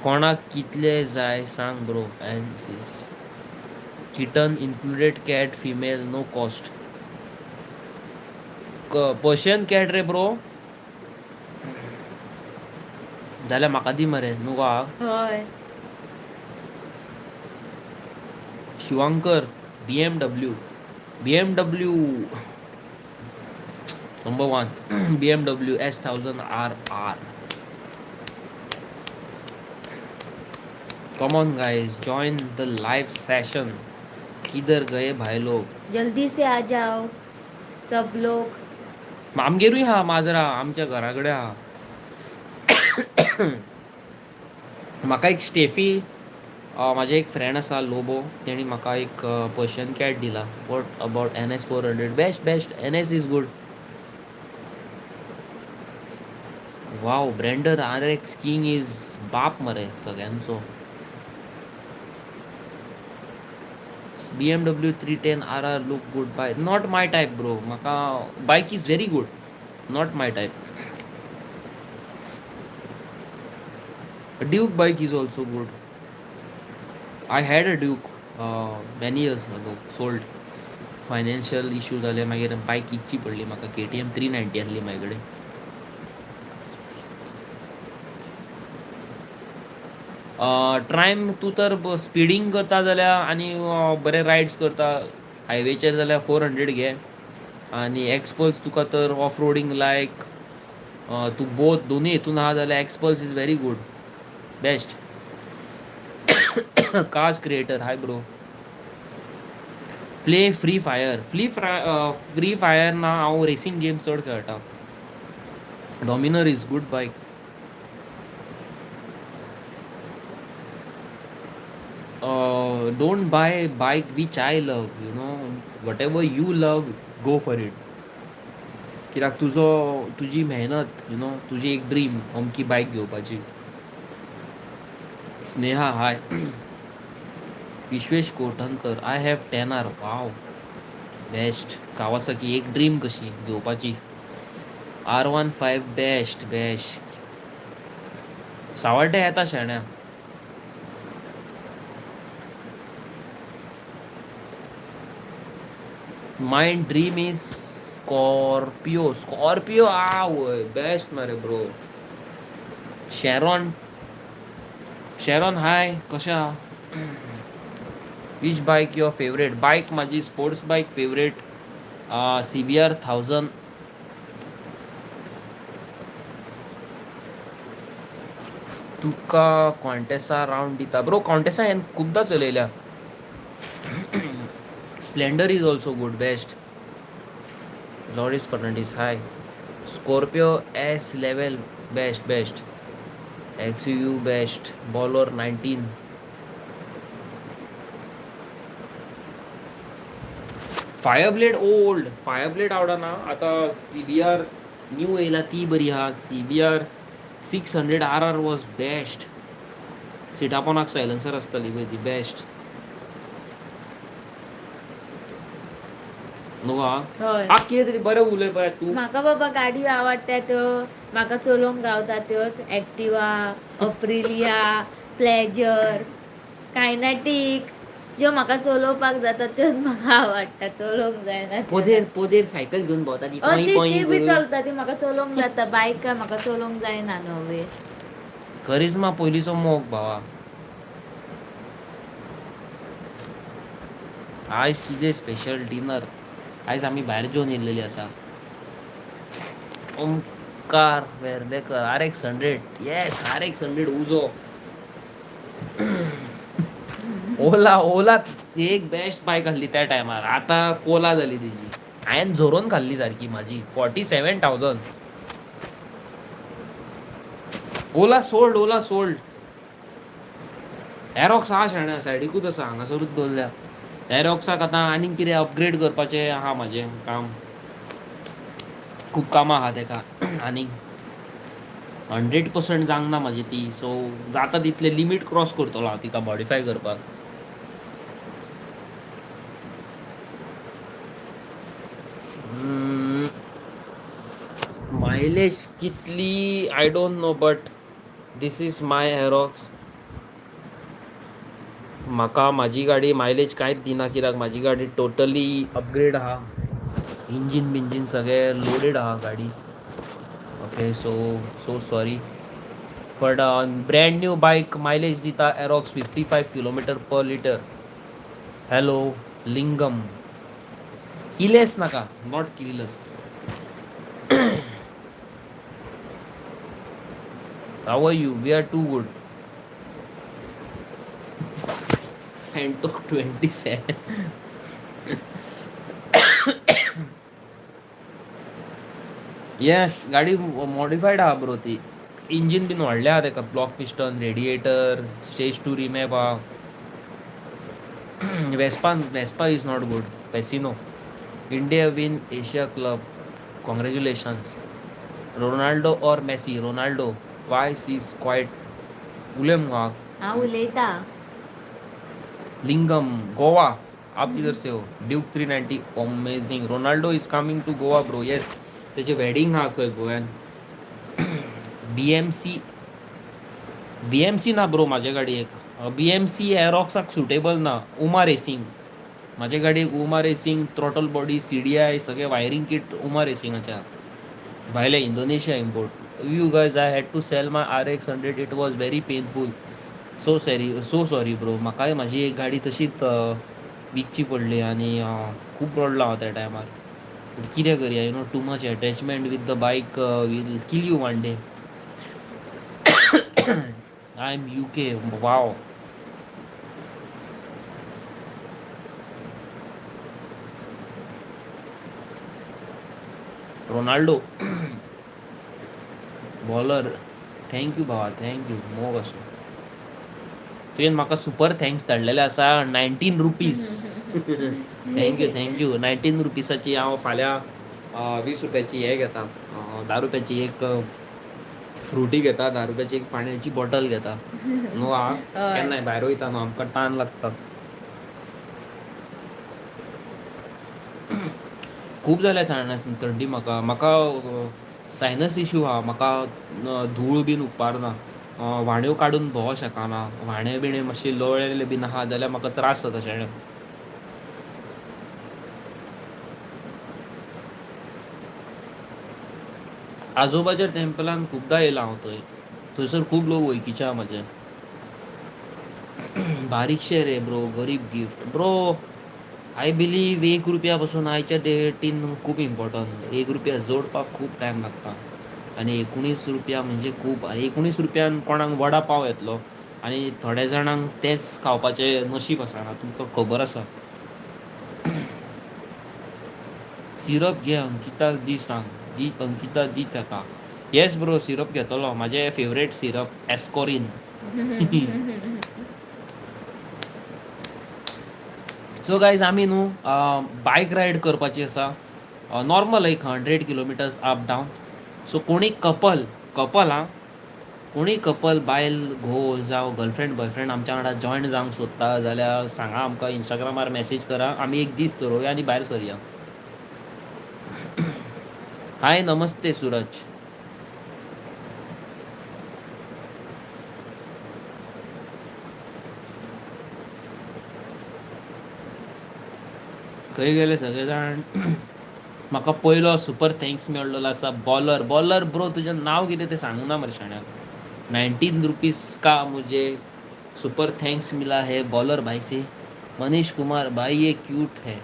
कोणाक कितले जाय सांग bro. And kitten included, cat female, no cost. Persian cat रे ब्रो, जाल्यार म्हाका दी मरे. नको हा. हय. Shivankar, BMW, BMW number one, BMW S1000 RR. Come on guys, join the live session. किधर गए भाई लोग? जल्दी से आ जाओ सब लोग. आमगेरूय हा माजरा, आमच्या घराकडे हा. म्हाका एक स्टेफी, माझे एक फ्रेंड आसा लोबो, तेणी म्हाका एक पर्शियन कॅट दिला. What about NS400? Best. NS is good. Wow, Brandon RX king is बाप मरे सगळ्यांचो. BMW 310 RR look good. Buy. Not my type bro. Maka bike is very good. Not my type. A Duke bike is also good. I had a Duke many years ago. Sold. Financial issue झाले मागीर बायक इच्ची पडली म्हाका. KTM 390 आसली म्हाजे कडेन. ट्रायम तूं तर स्पिडींग करता जाल्यार आनी बरे रायड्स करता हायवेचेर जाल्यार 400 घे. आनी एक्सपल्स तुका तर ऑफ रोडींग लायक तूं बोथ दोनूय हितून आहा जाल्यार XPulse is very good. Best. Cars creator, hi bro. Play free fire. Free fire ना हांव रेसींग गेम चड खेळटा. डॉमिनर इज गुड बायक. Don't buy bike which I love, you know. Whatever you love, go for it. कित्याक तुजी मेहनत, you know, तुजी एक ड्रीम अमकी बायक घेवपाची. Sneha, hi. Vishwesh Kothankar, I have 10R. Wow, best. Kawasaki एक ड्रीम कशी घेवपाची. R15 best. सावड्डे येता शेण्या. My dream is Scorpio. Why? Best mare bro. Sharon, hi. Kasha? Which bike your favorite? Bike माझी sports bike favorite. CBR 1000. तुका कॉन्टेसा राउंड दिता bro. Contessa हांवें खूबदां चलयल्या. Splendor is also good. Best. Loris Fernandez, hi. Scorpio S level, best. XUV best. Baller 19. Fireblade old. Fireblade आवडना. आता CBR new येयला ती बरी हा. CBR 600 RR was best. सिटा पोनाक silencer आसताली पळय ती बेस्ट. नको हय. हा कितें तरी बरें उलय पळय तूं. म्हाका बाबा गाडयो आवडटात. म्हाका चलोवंक गावता त्यो एक्टिवा, अप्रिलिया, प्लेजर, कायनेटिक, ज्यो म्हाका चलोवपाक जाता त्योच म्हाका आवडटा, चलोवंक जायना त्यो पोदेर पोदेर सायकल घेवन भोंवता ती ना. पॉई पॉई ती बी करून. चलता, ती म्हाका चलोवंक जाता. बायक काय म्हाका चलोवंक जायना नवे. करिश्मा पयलींचो मोग भावा. आयज कितें स्पेशल डिनर. आयज आमी भायर जेवन येयल्लेली आसा. Omkar Verlekar RX 100. Yes RX 100 उजो. ओला एक बेस्ट बायक आहली त्या टायमार. आतां कोला जाली तेजी. हांवें झरोवन खाल्ली सारकी म्हाजी 47,000. ओला सोल्ड. एरोक्स आहा शाण्या सायडीकूच आसा, हांगासरूच दवरल्या. एरोक्साक आतां आनीक कितें अपग्रेड करपाचें आहा म्हाजें काम. खूब कामां आहा तेका आनीक 100% जावंक ना म्हाजी ती. सो जाता तितलें लिमीट क्रॉस करतलो हांव तिका मॉडिफाय करपाक. मायलेज कितली I don't know, but this is my Aerox. म्हाका म्हाजी गाडी मायलेज कांयच दिना, कित्याक म्हाजी गाडी टोटली अपग्रेड आहा. इंजीन बिंजीन सगळें लोडेड आहा गाडी. Okay so sorry, but brand new bike mileage दिता Aerox 55 kilometre per litre. Hello Lingam. किलेस नाका, नॉट किलेस. How are you? We are too good. and took 27. येस गाडी मॉडिफायड आहा ब्रो ती. इंजीन बीन व्हडलें आहा तेका, block piston, radiator, stage 2 remap आहा. Vespa is not good. Fascino. India win Asia club. Congratulations. Ronaldo और Messi? Ronaldo. Voice is quite. उलय मुगो. हांव उलयता. लिंगम गोवा. आप किधर से हो? Duke 390 amazing. Ronaldo is coming to Goa bro. Yes त्याचे वेडिंग हा खंय गोव्यान. BMC ना ब्रो म्हाजे गाडयेक. BMC एरोक्साक सुटेबल ना. UMA racing. म्हाजे गाडयेक UMA racing, throttle body, CDI सगळे वायरिंग किट उमा रेसिंगाच्या. भायले Indonesia import. You guys I had to sell my RX 100. It was very painful. So sorry bro. म्हाकाय म्हाजी एक गाडी तशीच विकची पडली आनी खूब रडलो हांव त्या टायमार. कितें करया, too much attachment with the bike will kill you one day. I am UK. Wow. Ronaldo baller. Thank you भावा, थँक्यू मोग असो. तुवें म्हाका सुपर थँक्स धाडलेले आसा 19 रुपीज. थँक्यू 19 रुपीसाची हांव फाल्यां 20 रुपयाची हे घेता, 10 रुपयाची एक फ्रुटी घेता, 10 रुपयाची एक पाण्याची बॉटल घेता. नो हा केन्नाय भायर वयता न्हू, आमकां तान लागता. खूब जाल्या कारणान थंडी म्हाका सायनस इश्यू आहा. म्हाका धूळ बीन उपकारना. व्हाण्यो काडून भोंवो शकना. व्हाणे बिणे मातशे लोळयले बीन आहा जाल्यार म्हाका त्रास जाता शेणे. आजोबाच्या टेंपलान खुबदां येयला हांव थंय. थंयसर खूब लोक वळखीचे आहा म्हाजे. बारीकशे रे ब्रो, गरीब गिफ्ट ब्रो. आय बिलीव 1 रुपया पासून आयच्या डेटीन खूब इम्पॉर्टंट. 1 रुपया जोडपाक खूब टायम लागता आनी 19 रुपया म्हणजे खूब. 19 रुपयान कोणाक वडा पाव येतलो आनी थोड्या जाणांक तेंच खावपाचें नशीब आसना, तुमकां खबर आसा. सिरप घे, अंकिताक दी सांग. दी अंकिता, दी ताका. येस ब्रो, सिरप घेतलो. म्हाजें फेवरेट सिरप एस्कोरीन. सो गायज आमी न्हू बायक रायड करपाची आसा. नॉर्मल एक 100 किलोमिटर्स अप डावन. सो कोणी कपल आं, कोणी कपल बायल घोव जावं गर्लफ्रेंड बॉयफ्रेंड आमच्या वांगडा जॉयन जावंक सोदता जाल्यार सांगा आमकां. इंस्टाग्रामार मेसेज करा. आमी एक दीस थारोवया आनी भायर सरया. हाय नमस्ते सूरज. खंय गेले सगळे जाण म्हाका पयलो सुपर थँक्स मेळ्ळलो आसा बॉलर बॉलर ब्रो तुजें नांव कितें तें सांगूं ना मरे शाण्याक 19 रुपीस का मुझे सुपर थैंक्स मिला है बॉलर भाई से मनीष कुमार भाई ये क्यूट है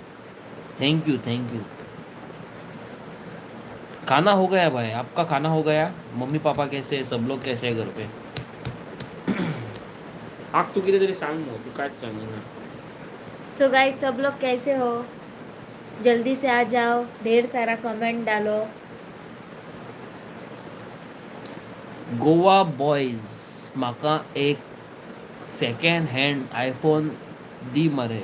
थैंक यू थैंक यू खाना हो गया भाई आपका खाना हो गया मम्मी पापा कैसे है सब लोग कैसे है घर पे आग तू किती तरी सांग मग तू काय सांगणार सो गाइस सब लोग कैसे हो, जल्दी से आ जाओ, ढेर सारा कमेंट डालो. गोवा बॉयज म्हाका एक सेकंड हँड आयफोन दी मरे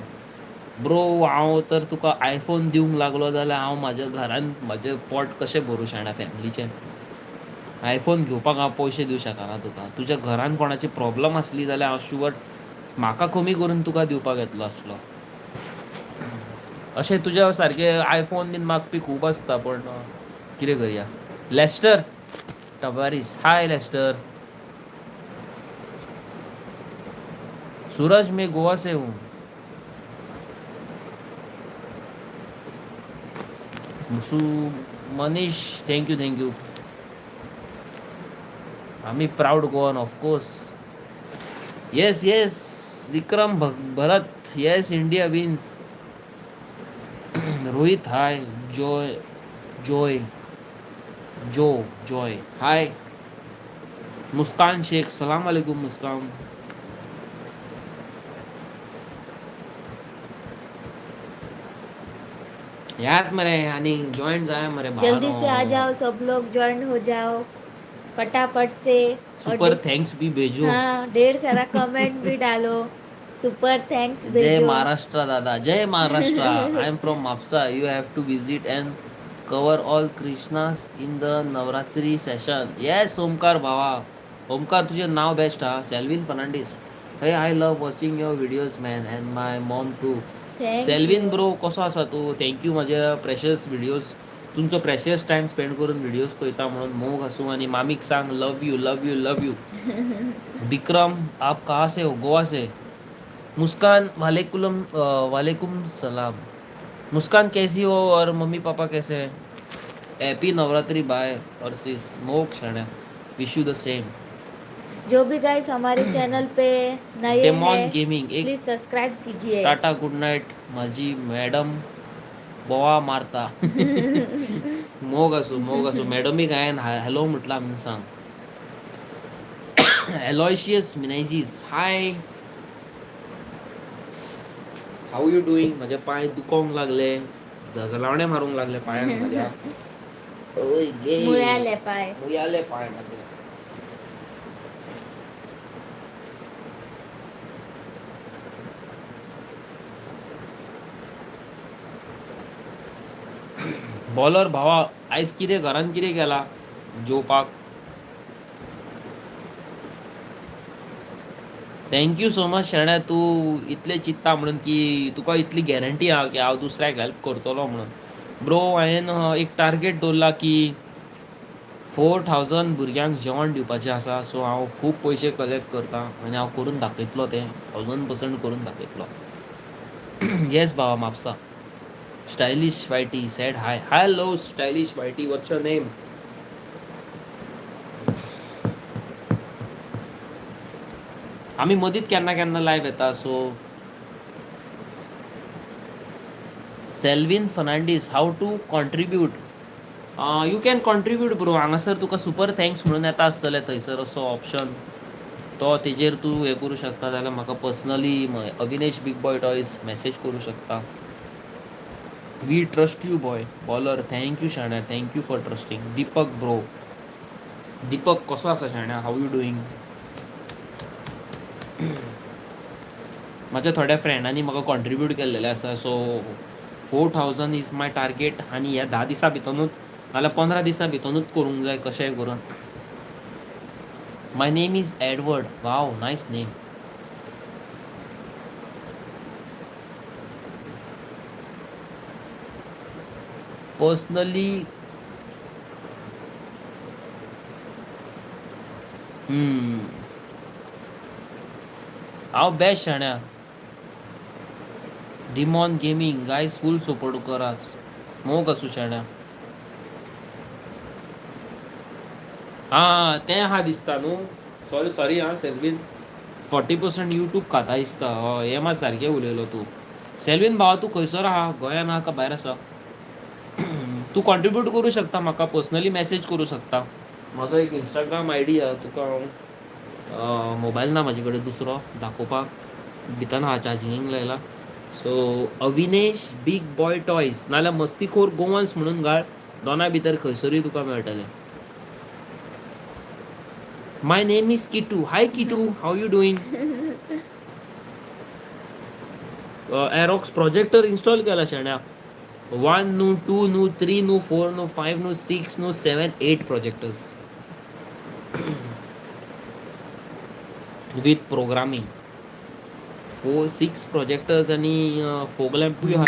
ब्रो हांव तर तुका आयफोन दिवंक लागलो जाल्यार हांव म्हाज्या घरान म्हाजें पोट कशें भरूं शाण्या फॅमिलीचें आयफोन घेवपाक हांव पयशे दिवं शकना तुका तुज्या घरान कोणाची प्रॉब्लम आसली जाल्यार हांव शुअर म्हाका कमी करून तुका दिवपाक येतलो आसलो अशें तुज्या सारके आयफोन बीन मागपी खूब आसता पण कितें करया लेस्टर टवारिस हाय लेस्टर सूरज मैं गोवा से हूँ मुसू मनीष थैंक यू आम्ही proud Goan of course yes yes Vikram Bharat yes India wins Rohit high Joy Joy जो जॉय हाय मुस्कान शेख सलाम वालेकुम मुस्कान यार मरे आणि जॉइंट जाय मरे जल्दी से आ जाओ, सब लोग ज्वाइन हो जाओ फटाफट से. सुपर थैंक्स भी भेजो हाँ, ढेर सारा कमेंट भी डालो, सुपर थैंक्स जय भेजो. महाराष्ट्र दादा जय Maharashtra I am from Mapusa you have to visit and cover all Krishnas in the Navratri session yes Omkar भावा ओमकार तुझे नाव बेस्ट हा Selvin Fernandes hey I love watching your videos man and my mom too Selvin bro कसो आसा तू थँक्यू माझ्या precious videos तुमचो precious time spend करून व्हिडिओज पळयता म्हणून मोग आसूं आणि मामीक सांग love you love you love you विक्रम आप कहाँ से हो गोवा से मुस्कान वालेकुम सलाम मुस्कान कैसी हो और मम्मी पापा कैसे हैं हैप्पी नवरात्रि बाय और सिस मोक शाण्या विश यू द सेम जो भी गाइस हमारे चैनल पे नए डेमॉन हैं गेमिंग एक प्लीज सब्सक्राइब कीजिए. टाटा गुड नाईट माझी मॅडम बोवा मारता मोग असो मॅडमी काय हॅलो म्हटला म्हणून सांग एलॉयशियस मिनायझीस हाय हाऊ यू डुईंग माझे पाय दुखोंक लागले जगलावणे मारूंक लागले पायांक माझ्या ओय गे मुळ्याले पाय. मुळ्याले पाय माझे बॉलर भावा आयज कितें घरान कितें केला जेवपाक थँक्यू सो मच शेण्या तू इतले चित्ता म्हणून की तुका इतली गॅरंटी आहा की हांव दुसऱ्याक हेल्प करतलो म्हणून ब्रो हांवें एक टार्गेट दवरला की 4000 भुरग्यांक जेवण दिवपाचें आसा सो हांव खूब पयशे कलेक्ट करता आनी हांव करून दाखयतलो तें 1000% करून दाखयतलो येस बाबा Mapusa stylish YT said hi hello stylish YT what's your name आम्ही मदींच केन्ना केन्ना लायव्ह येता so Selvin Fernandes how to contribute you can contribute bro हांगासर तुका सुपर थँक्स म्हणून येता आसतलें थंयसर असो ऑप्शन तो तेजेर तूं हें करूं शकता जाल्यार म्हाका personally Avinesh big boy toys message करूं शकता we trust you boy bowler thank you शाण्या thank you for trusting Deepak bro Deepak कसो आसा शाण्या हाऊ यू डुईंग माझ्या थोड्या फ्रेंडांनी म्हाका कॉन्ट्रीब्यूट केल्लेले आसा सो 4000 इज माय टार्गेट आनी ह्या 10 दिसां भितरूच नाल्यार 15 दिसां भितरूच करूंक जाय कशेंय करून my name is Edward wow nice name personally हांव बेस्ट शाण्या demon gaming guys full support करात मोग असू शाण्या. हा ते हा दिसता न्हू. सॉरी सॉरी हा सेल्वीन 40% यूट्यूब खाता दिसता. हय हे मात सारकें उलयलो तूं. सेल्वीन भावा तूं खंयसर आहा, गोंयान आहा काय भायर आसा? तूं कॉन्ट्रिब्यूट करूं शकता, म्हाका पर्सनली मॅसेज करूं शकता. म्हाजो एक इंस्टाग्राम आयडी आहा, तुका हांव मोबायल ना म्हाजे कडेन दुसरो दाखोवपाक. भितर आहा चार्जिंगेक लायला. So Avinesh big boy toys नाल्यार मस्तीखोर गोवन्स म्हणून घाल. दोना भितर खंयसरूय तुका मेळटलें. My name is Kittu. Hi Kittu, how you doing? Aerox projector install केला शाण्या. 1 न्हू, 2 न्हू, 3 न्हू, 4 न्हू, 5 न्हू, 6 न्हू, 7, 8 प्रोजेक्टर्स विथ प्रोग्रामींग. 6 प्रोजेक्टर्स आनी फोग लॅम्पूय आहा.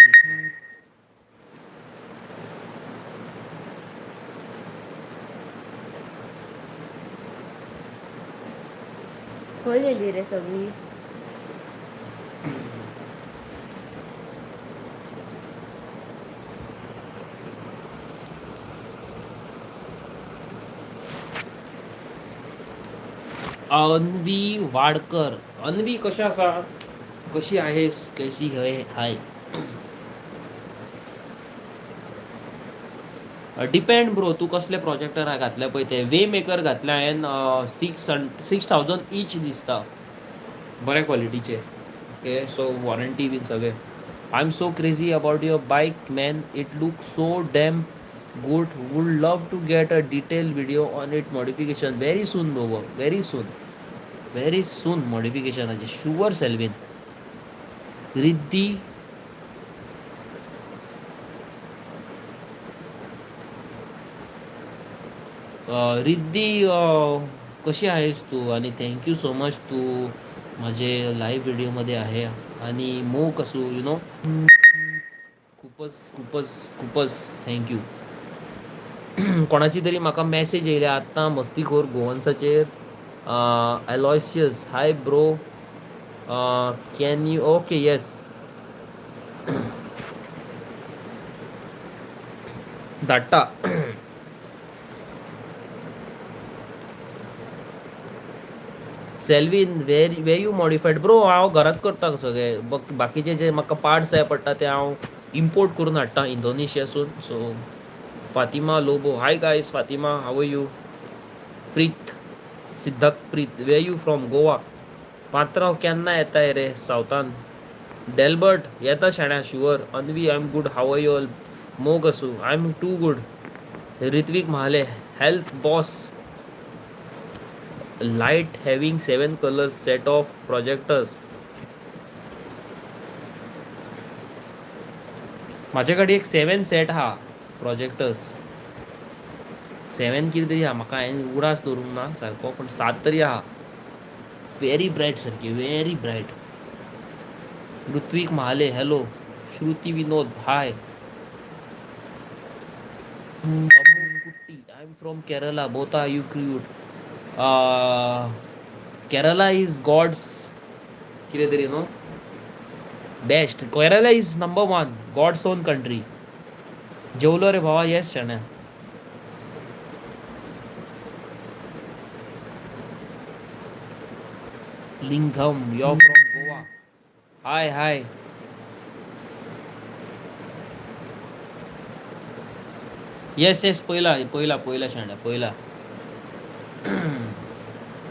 खंय गेली रे सगळी? अन्वी वाडकर. अन्वी कशें आसा? कशी आहेस? कैसी है? हाय. डिपेंड ब्रो, तूं कसले प्रोजेक्टर घातले पळय ते. वे मेकर घातले हांवें 6,000 ईच दिसता. बऱ्या क्वॉलिटीचे. ओके, सो वॉरंटी बीन सगळे. I am so crazy about your bike man. It look so damn good. Would love to get a detail video on it modification very soon bro. Very soon. Very soon मॉडिफिकेशनाचे sure Selwyn. Riddhi Riddhi कशी आहेस तू? आणि thank you so much तू माझे live व्हिडिओमध्ये आहे. आणि mock असू you know खूपच खूपच खूपच थँक्यू. कोणाची तरी म्हाका मॅसेज येयल्या आत्तां मस्तीखोर गोवन्साचेर. Aloysius hi bro, can you okay yes धाडटा. Selwyn where you modified bro. हांव घरात करता सगळे. बाकीचे जे म्हाका पार्ट्स जाय पडटा ते हांव इम्पोर्ट करून हाडटा इंडोनेशियासून. So Fatima Lobo hi guys. Fatima how you? Preet Siddhak Preet where you from Goa. पात्रांव केन्ना येताय रे सावथान? डेल्बर्ट येता शाण्या sure. Anvi I am good how you all? मोग असू I am too good. Ritvik Mahale health boss. Light having 7 colours set of projectors. म्हाजे कडेन एक 7 सेट आहा प्रोजेक्टर्स. 7 कितें तरी आहा, म्हाका हांवें उगडास दवरूंक ना सारको, पण 7 तरी आहा. व्हेरी ब्रायट सारकी, very bright. Ritvik Mahale hello. Shruti Vinod hi. Amu Kutty I am from Kerala. Both are you cute? Kerala is God's कितें तरी न्हू. Best. Kerala is number 1 God's own country. जेवलो रे भावा? येस शाण्या. Lingam you are from Goa. Hi hi. Yes yes पयला पयला पयला शाण्या पयला.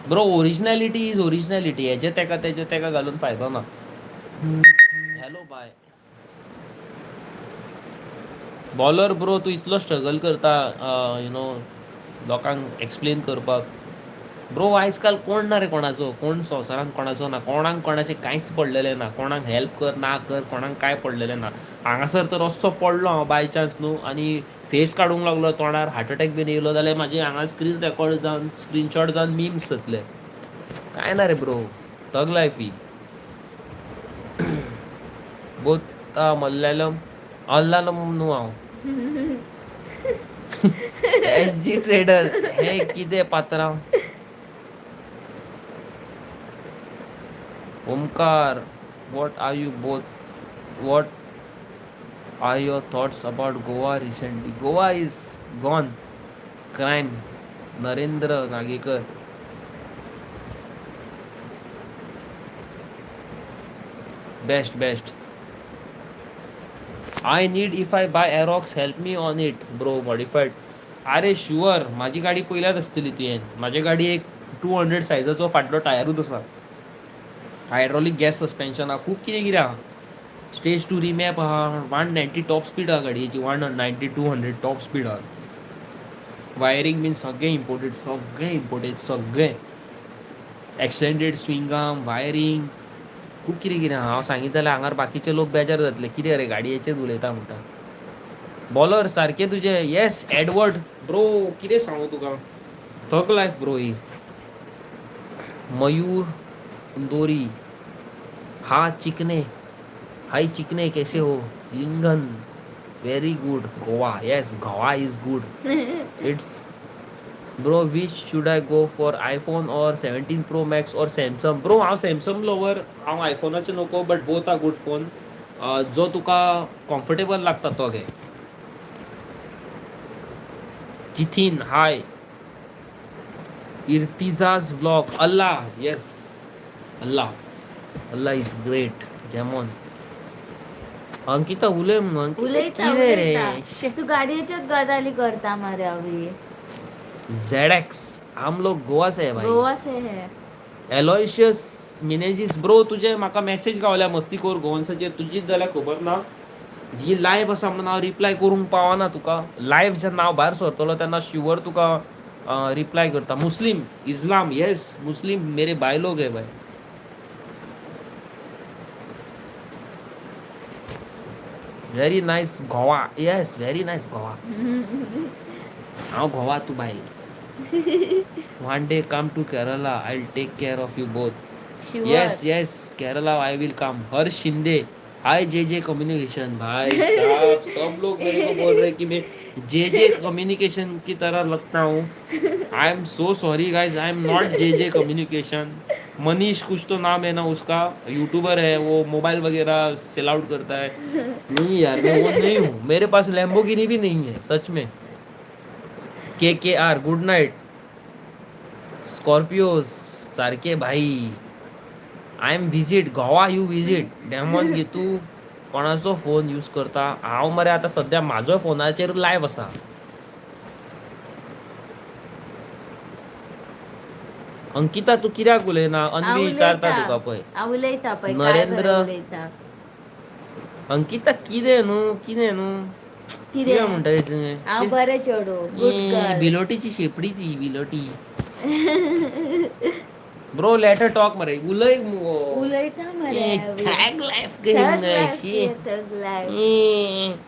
Bro originality is originality. हेजे तेका घालून फायदो ना. Hello bye. बॉलर ब्रो तूं इतलो स्ट्रगल करता यु नो लोकांक एक्सप्लेन करपाक. ब्रो आयज काल कोण ना रे कोणाचो. कोण संवसारान कोणाचो ना. कोणाक कोणाचें कांयच पडलेलें ना. कोणाक हेल्प कर ना कर कोणाक काय पडलेलें ना. हांगासर तर असो पडलो हांव बाय चान्स न्हू आनी फेस काडूंक लागलो तोंडार. हार्ट अटॅक बीन येयलो जाल्यार म्हाजे हांगा स्क्रीन रेकॉर्ड जावन स्क्रीनशॉट जावन मिम्स जातले. काय ना रे ब्रो. थग लायफ ही. बोथ मल्याळम अल्लालम न्हू हांव. एसजी ट्रेडर हे कितें पात्रांव. Omkar what are you both What are your thoughts about Goa recently? Goa is gone. Crime. Narendra Nagekar. Best, best. I need if I buy Aerox, help me on it, bro. Modified. अरे sure माझी गाडी पयल्याच आसतली तुवें. माझी गाडी एक 200 सायजाचो फाटलो टायरूच आसा. हायड्रॉलिक गॅस सस्पेन्शन आहा, खूब कितें कितें आहा. स्टेज 2 रिमॅप आहा, 190 टॉप स्पीड आहा गाडयेची, 190 200 टॉप स्पीड आहा. वायरींग बीन सगळें इम्पोर्टेड सगळें. एक्सटेंडेड स्विंग आर्म, वायरींग, खूब कितें कितें आहा. हांव सांगीत जाल्यार हांगार बाकीचे लोक बेजार जातले, कितें रे गाडयेचेच उलयता म्हणटा. बॉलर सारके तुजे. येस एडवर्ड ब्रो, कितें सांगू तुका. थग लायफ ब्रो ही. मयूर इंदोरी. हा चिकने. हाय चिकने कैसे हो. Lingan very good. Goa. Yes Goa is good. It's bro which should I go for iPhone और 17 प्रो मॅक्स और सॅमसंग. ब्रो हांव सॅमसंग लवर. हांव आयफोनाचे नको, but both are good phone. जो तुका कम्फर्टेबल लागता तो घे. Jithin hi. Irtijaz vlog. Allah. Yes Allah is great. Jemon. Ankita उलय म्हणून. उलयता कितें रे. उलयता. तू गाडयेच्योच गजाली करता मरे अवी. ZX हम लोग गोवा से है भाई. गोवा से है. एलोयशियस मिनेजीस ब्रो, तुझे म्हाका मेसेज गावल्या मस्तीखोर गोवन्साचेर. तुजीच जाल्यार खबर ना. जी लायव्ह आसा म्हणून हांव रिप्लाय करूंक पावना तुका. लायव्ह जेन्ना हांव भायर सरतलो तेन्ना शुअर तुका रिप्लाय करता. मुस्लिम इस्लाम. येस मुस्लिम मेरे भाई लोग है भाई. Very nice Goa. Yes very nice Goa. हांव गोवा तू बायल. One day come to Kerala. I take care of you both. Sure. Yes Kerala I will come. Harsh Shinde. Hi जे कम्युनिकेशन. भाई साहब सब लोग मेरे को बोल रहे कि मैं जे कम्युनिकेशन की तरह लगता हूँ. I am so sorry guys, I am not जे कम्युनिकेशन. मनीष कुछ तो नाम है ना उसका, यूट्यूबर है वो, मोबाइल वगैरह सेल आउट करता है. नहीं यार मैं वो नहीं हूँ. मेरे पास लैम्बोर्गिनी भी नहीं है सच में. KKR good night. स्कॉर्पिओ सारखे भाई. I am visit Goa. You visit. डेमॉन घे तू कोणाचो फोन यूज करता. हांव मरे आतां सद्या म्हाजो फोनाचेर लायव्ह आसा. अंकिता तू कित्याक उलयना. अन्वी विचारता तुका पळय. हांव उलयता पळय. नरेंद्र. उलयता. अंकिता कितें न्हू कितें म्हणटा हांव बरें चेडू. Good girl. बिलोटीची शेपडी ती बिलोटी. ब्रो लेटर टॉक मरे. उलयता मरे. Thug life thug life.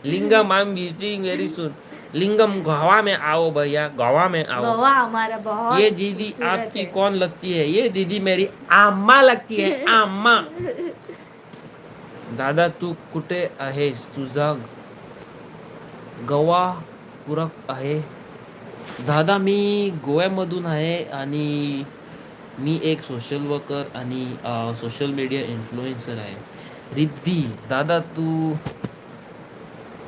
Lingam I am visiting very soon. Lingam Goa में आओ भैया. गोवा में आओ. गोवा हमारा बहुत. ये दीदी खूबसूरत आपकी है. कौन लगती है. ये दीदी मेरी आम्मा लगती है. आम्मा. दादा तू कुठे आहेस. तुझा गोवा पूरक आहे. दादा मी गोव्यामधून आहे आणि मी एक सोशल वर्कर आणि सोशल मीडिया इन्फ्लुएन्सर आहे. रिद्धी. दादा तू.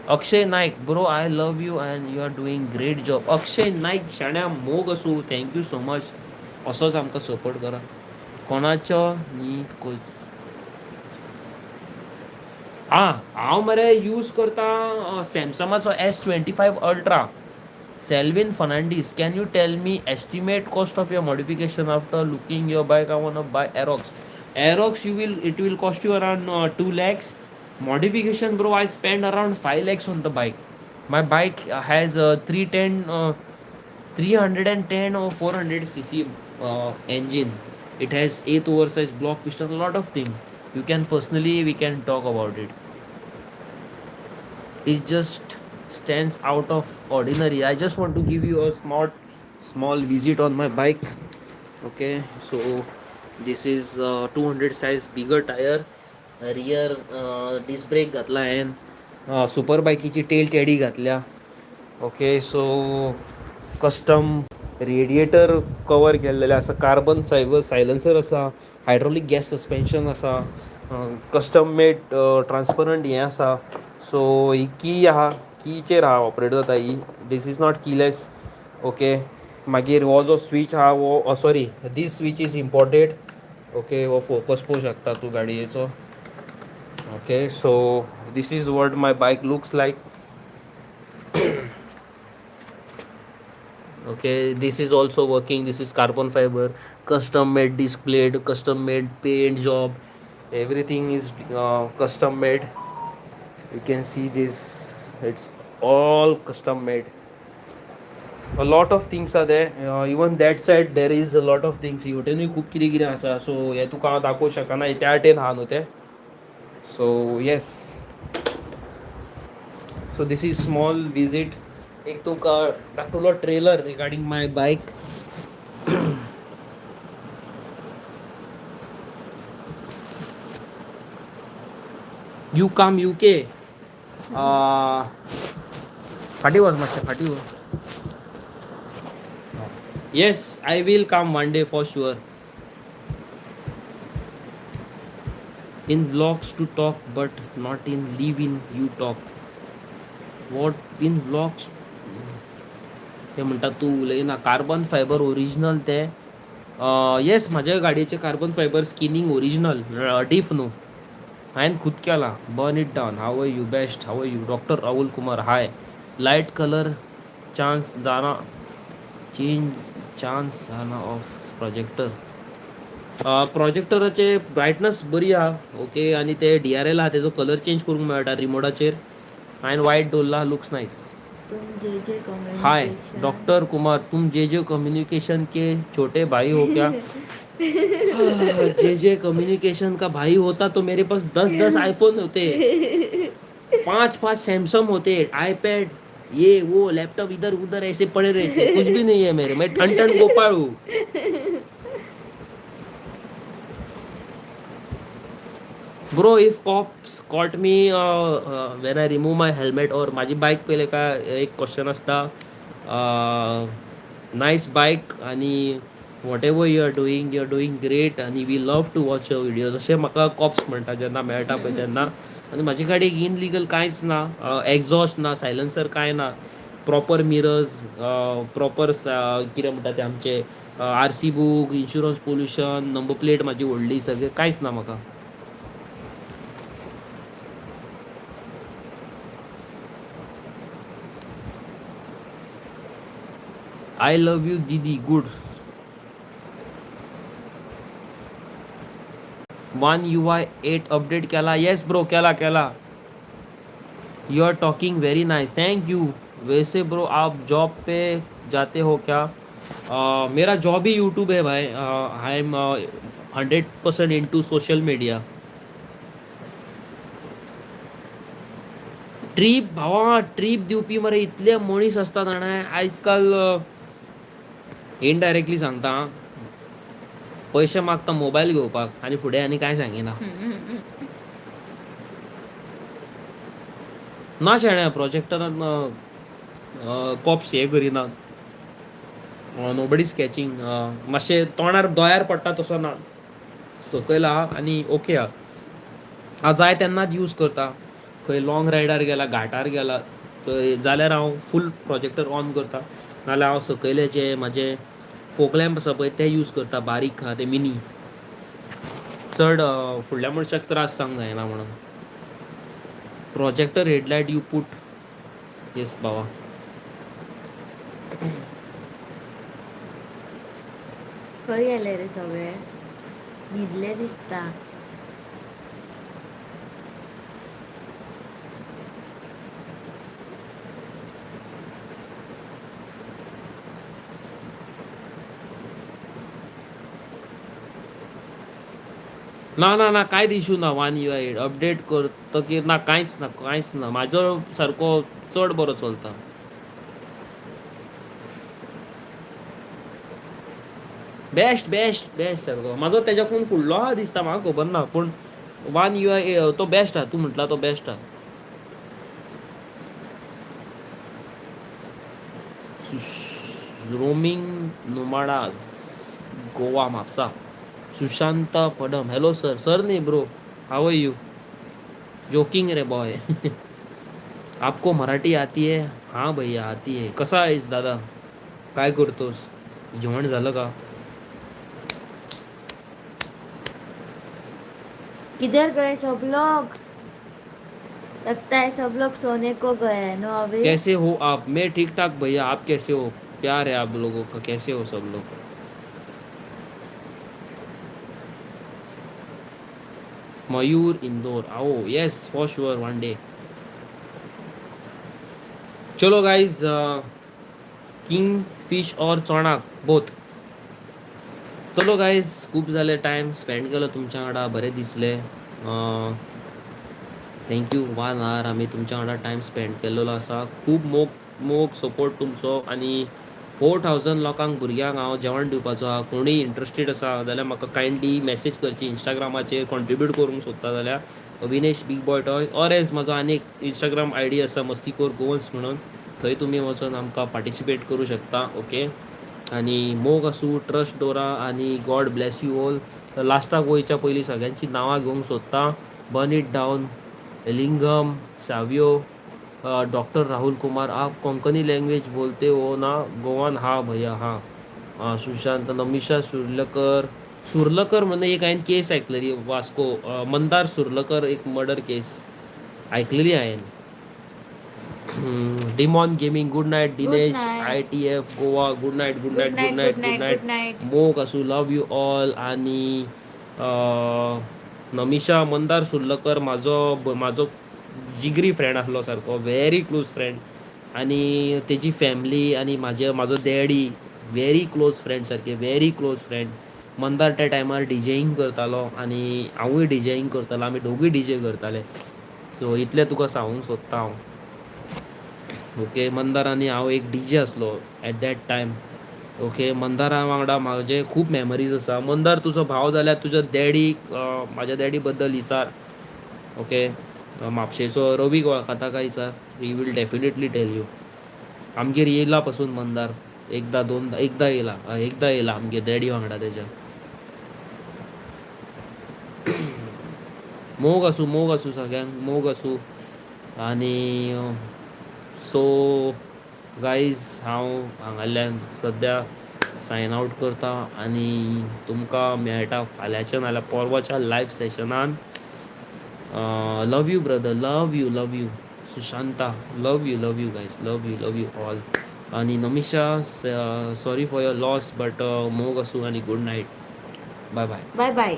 Akshay Naik bro I love you and you are doing great job. Akshay Naik शाण्या मोग असो. Thank you so much. असोच आमकां सपोर्ट करा. कोणाचो नी हांव मरे यूज करता सॅमसंगाचो S25 ultra. Selvin Fernandez, can you tell me estimate cost of your modification after looking your bike? I wanna buy Aerox. Aerox it will cost you around 2 lakhs. Modification bro, I spend around 5 lakhs on the bike. My bike has 310 or 400 cc engine. It has 8 oversized block piston, a lot of things. You can personally, we can talk about it. It just stands out of ordinary. I just want to give you a small visit on my bike. Okay, so this is 200 size bigger tire. Rear disc brake घातला आहे. Super बायकीची tail teddy घातल्या. Okay so custom radiator cover केलेले आसा. Carbon fibre silencer आसा. Hydraulic gas suspension आसा. Custom made transparent हें आसा. So ही की आहा, कीचेर आहा ऑपरेट जाता ही. This is not keyless. Okay. मागीर हो जो स्विच आहा वो sorry, this switch is imported. Okay, हो फोकस पळोवंक शकता तूं गाडयेचो. Okay, so this is what my bike looks like. Okay, this is also working. This is carbon fiber, custom made display, custom made paint job. Everything is custom made. You can see this, it's all custom made. A lot of things are there. Even that side there is a lot of things. Heवटेनूय खूब कितें कितें आसा. So हे तुका हांव दाखोवंक शकना, त्या वाटेन आहा न्हू तें. So yes, so this is small visit. एक तुका दाखवलो trailer regarding my bike. You come UK. फाटी वच मातशें, फाटी वच. Yes, I will come one day for sure. In vlogs to talk, but not in live in you talk. What in vlogs? ते म्हणटा तूं उलयना. कार्बन फायबर ओरिजिनल ते. येस, म्हाज्या गाडयेचे carbon fibre skinning original, deep न्हू. हांवें खुद केला. Burn it down. How are you? Best. How are you? Doctor Rahul Kumar. Hi. Light colour chance जाना, चेंज चान्स जाना ऑफ प्रोजेक्टर. प्रोजेक्टराचे ब्रायटनस बरी आहा. ओके, आनी ते DRL आहा तेजो कलर चेंज करूंक मेळटा रिमोटाचेर. हांवें वायट दवरला, लुक्स नायस. हाय डॉक्टर कुमार, तुम जे कम्युनिकेशन के छोटे भाई हो क्या? जे कम्युनिकेशन का भाई होता तो मेरे पास 10-10 आईफोन होते, 5-5 सैमसंग होते, आईपैड, ये वो लैपटॉप इधर उधर ऐसे पड़े रहते. कुछ भी नहीं है मेरे. मैं ठन ठन गोपाळ हूँ. Bro, if cops caught me when I remove my helmet और माझी बाईक पयले का एक क्वेश्चन आसता. नायस बाईक आनी whatever you are doing great आनी we love to watch your videos, अशें म्हाका कॉप्स म्हणटा जेन्ना मेळटा पळय तेन्ना. आनी म्हाजे गाडयेक इनलिगल कांयच ना. एक्झॉस्ट ना, सायलन्सर कांय ना, प्रॉपर मिरर्स, प्रॉपर कितें म्हणटा ते आमचे RC book, insurance, pollution, number plate म्हाजी व्हडली, सगळें कांयच ना म्हाका. I love you didi. Good. One UI 8 update केला. येस ब्रो, केला. You are talking very nice. Thank you. वैसे ब्रो आप जॉब पे जाते हो क्या? मेरा जॉब ही यूट्यूब है भाई. I am 100% into social media. Trip भावा, ट्रीप दिवपी मरे इतले मनीस आसता जाणा आयज काल. इनडायरेक्टली सांगता, पैसे मागता मोबाईल घेवपाक आनी फुडें आनी कांय सांगिना. ना शेण्या, प्रोजेक्टरान कॉप्स हे करिना. Nobody sketching. मातशें तोंडार दोयार पडटा तसो ना, सकयल आहा आनी ओके आहा. हांव जाय तेन्नाच यूज करता. खंय लॉंग रायडार गेला, घाटार गेला थंय जाल्यार हांव फूल प्रोजेक्टर ऑन करता. नाल्यार हांव सकयले जे म्हाजे फोक लॅम्प आसा पळय ते यूज करता, बारीक आहा ते मिनी. चड फुडल्या मनशाक त्रास जावंक जायना म्हणून. Projector headlight you put. Yes बाबा. खंय गेले रे सगळे? न्हिदले दिसता. ना कांयच इशू ना. वन UI अपडेट करतकीर ना, कांयच ना. म्हाजो सारको चड बरो चलता. बेस्ट सारको. म्हाजो तेज्याकून फुडलो आहा दिसता, म्हाका खबर ना, पूण वन UI तो बेस्ट आहा. तूं म्हटला तो बेस्ट आहा. Roaming nomads Goa Mapusa. Sushant Padam. Hello sir. Sir न्ही bro. How are you? Joking रे बॉय. आपको मराठी आती है? हाँ भैया आती है. कसा आहेस दादा? काय करतोस? जेवण झालं का? किधर गए सब लोग? लगता है सब लोग सोने को गए हैं नो अभी. कैसे हो आप? मैं ठीक ठाक भैया. आप कैसे हो? प्यार है आप लोगों का. कैसे हो सब लोग? मयूर इंदौर आओ. Yes for sure one day. चलो गाइज. किंग फिश और चोणाक बोथ. चलो गाईज खूप झाले टाइम स्पेंड केलो तुमच्या वांगडा. बरें दिसले. थँक्यू 1 hour आमी तुमच्या वांगडा टायम स्पेंड केल्लो आसा. खूब मोग मोग सपोर्ट तुमचो. आनी 4000 लोकांक भुरग्यांक हांव जेवण दिवपाचो आहा. कोणूय इंट्रस्टेड आसा जाल्यार म्हाका कायंडली मॅसेज करची. इंस्टाग्रामाचेर कॉन्ट्रिब्यूट करूंक सोदता जाल्यार Avinesh big boy toy or else म्हाजो आनी एक इंस्टाग्राम आयडी आसा मस्तीखोर गोवन्स म्हणून. थंय तुमी वचून आमकां पार्टिसिपेट करूं शकता. ओके. आनी मोग आसूं ट्रस्ट दवरा आनी गॉड ब्लेस यू ऑल. लास्टाक वयच्या पयलीं सगळ्यांची नांवां घेवंक सोदता. Burn it down. Lingam Savio. Doctor Rahul Kumar. आप कोंकणी लँग्वेज बोलते हो ना? गोवान हाँ भैया हाँ. सुशांत. नमिशा सुर्लकर. सुर्लकर म्हणून एक हांवें केस आयकलेली वास्को. मंदार सुर्लकर एक मर्डर केस आयकलेली हांवें. Demon gaming good night. Good Dinesh night. ITF Goa good night good good night good night night good good night night. Good night. मोग असू लव यू ऑल. आणि नमिशा मंदार सुर्लकर म्हाजो जिगरी फ्रेंड आसलो सारको. Very close friend. आणि तेजी फॅमिली आणि म्हाजो डॅडी व्हेरी क्लोज फ्रेंड सारके. Very close friend. मंदार त्या टायमार डिजेईंग करतालो आनी हांवूय डिजेईंग करतालो. आमी दोगूय डीजे करताले. सो इतलें तुका सांगूंक सोदता हांव. ओके. मंदार आनी हांव एक डीजे आसलो eight that time. Okay. Mandhana वांगडा म्हाजे खूब मेमरीज आसा. मंदार तुजो भाव जाल्यार तुज्या डॅडीक म्हाज्या डॅडी बद्दल विचार. ओके. म्हापशेचो रवीक वळखता काय विचार. He will definitely tell you. आमगेर येयला पासून मंदार. एकदा येयला आमगे डॅडी वांगडा तेज्या. मोग आसूं सगळ्यांक. मोग आसूं. आनी सो गायज हांव हांगाल्यान सद्या सायन आउट करता आनी तुमकां मेळटा फाल्यांच्या नाल्यार परवाच्या लायव्ह सेशनान. Love you brother. Love you सुशांता. Love you guys. Love you all. आणि Namisha sorry for your loss but मोग आसूं आनी good night. Bye bye. Bye bye.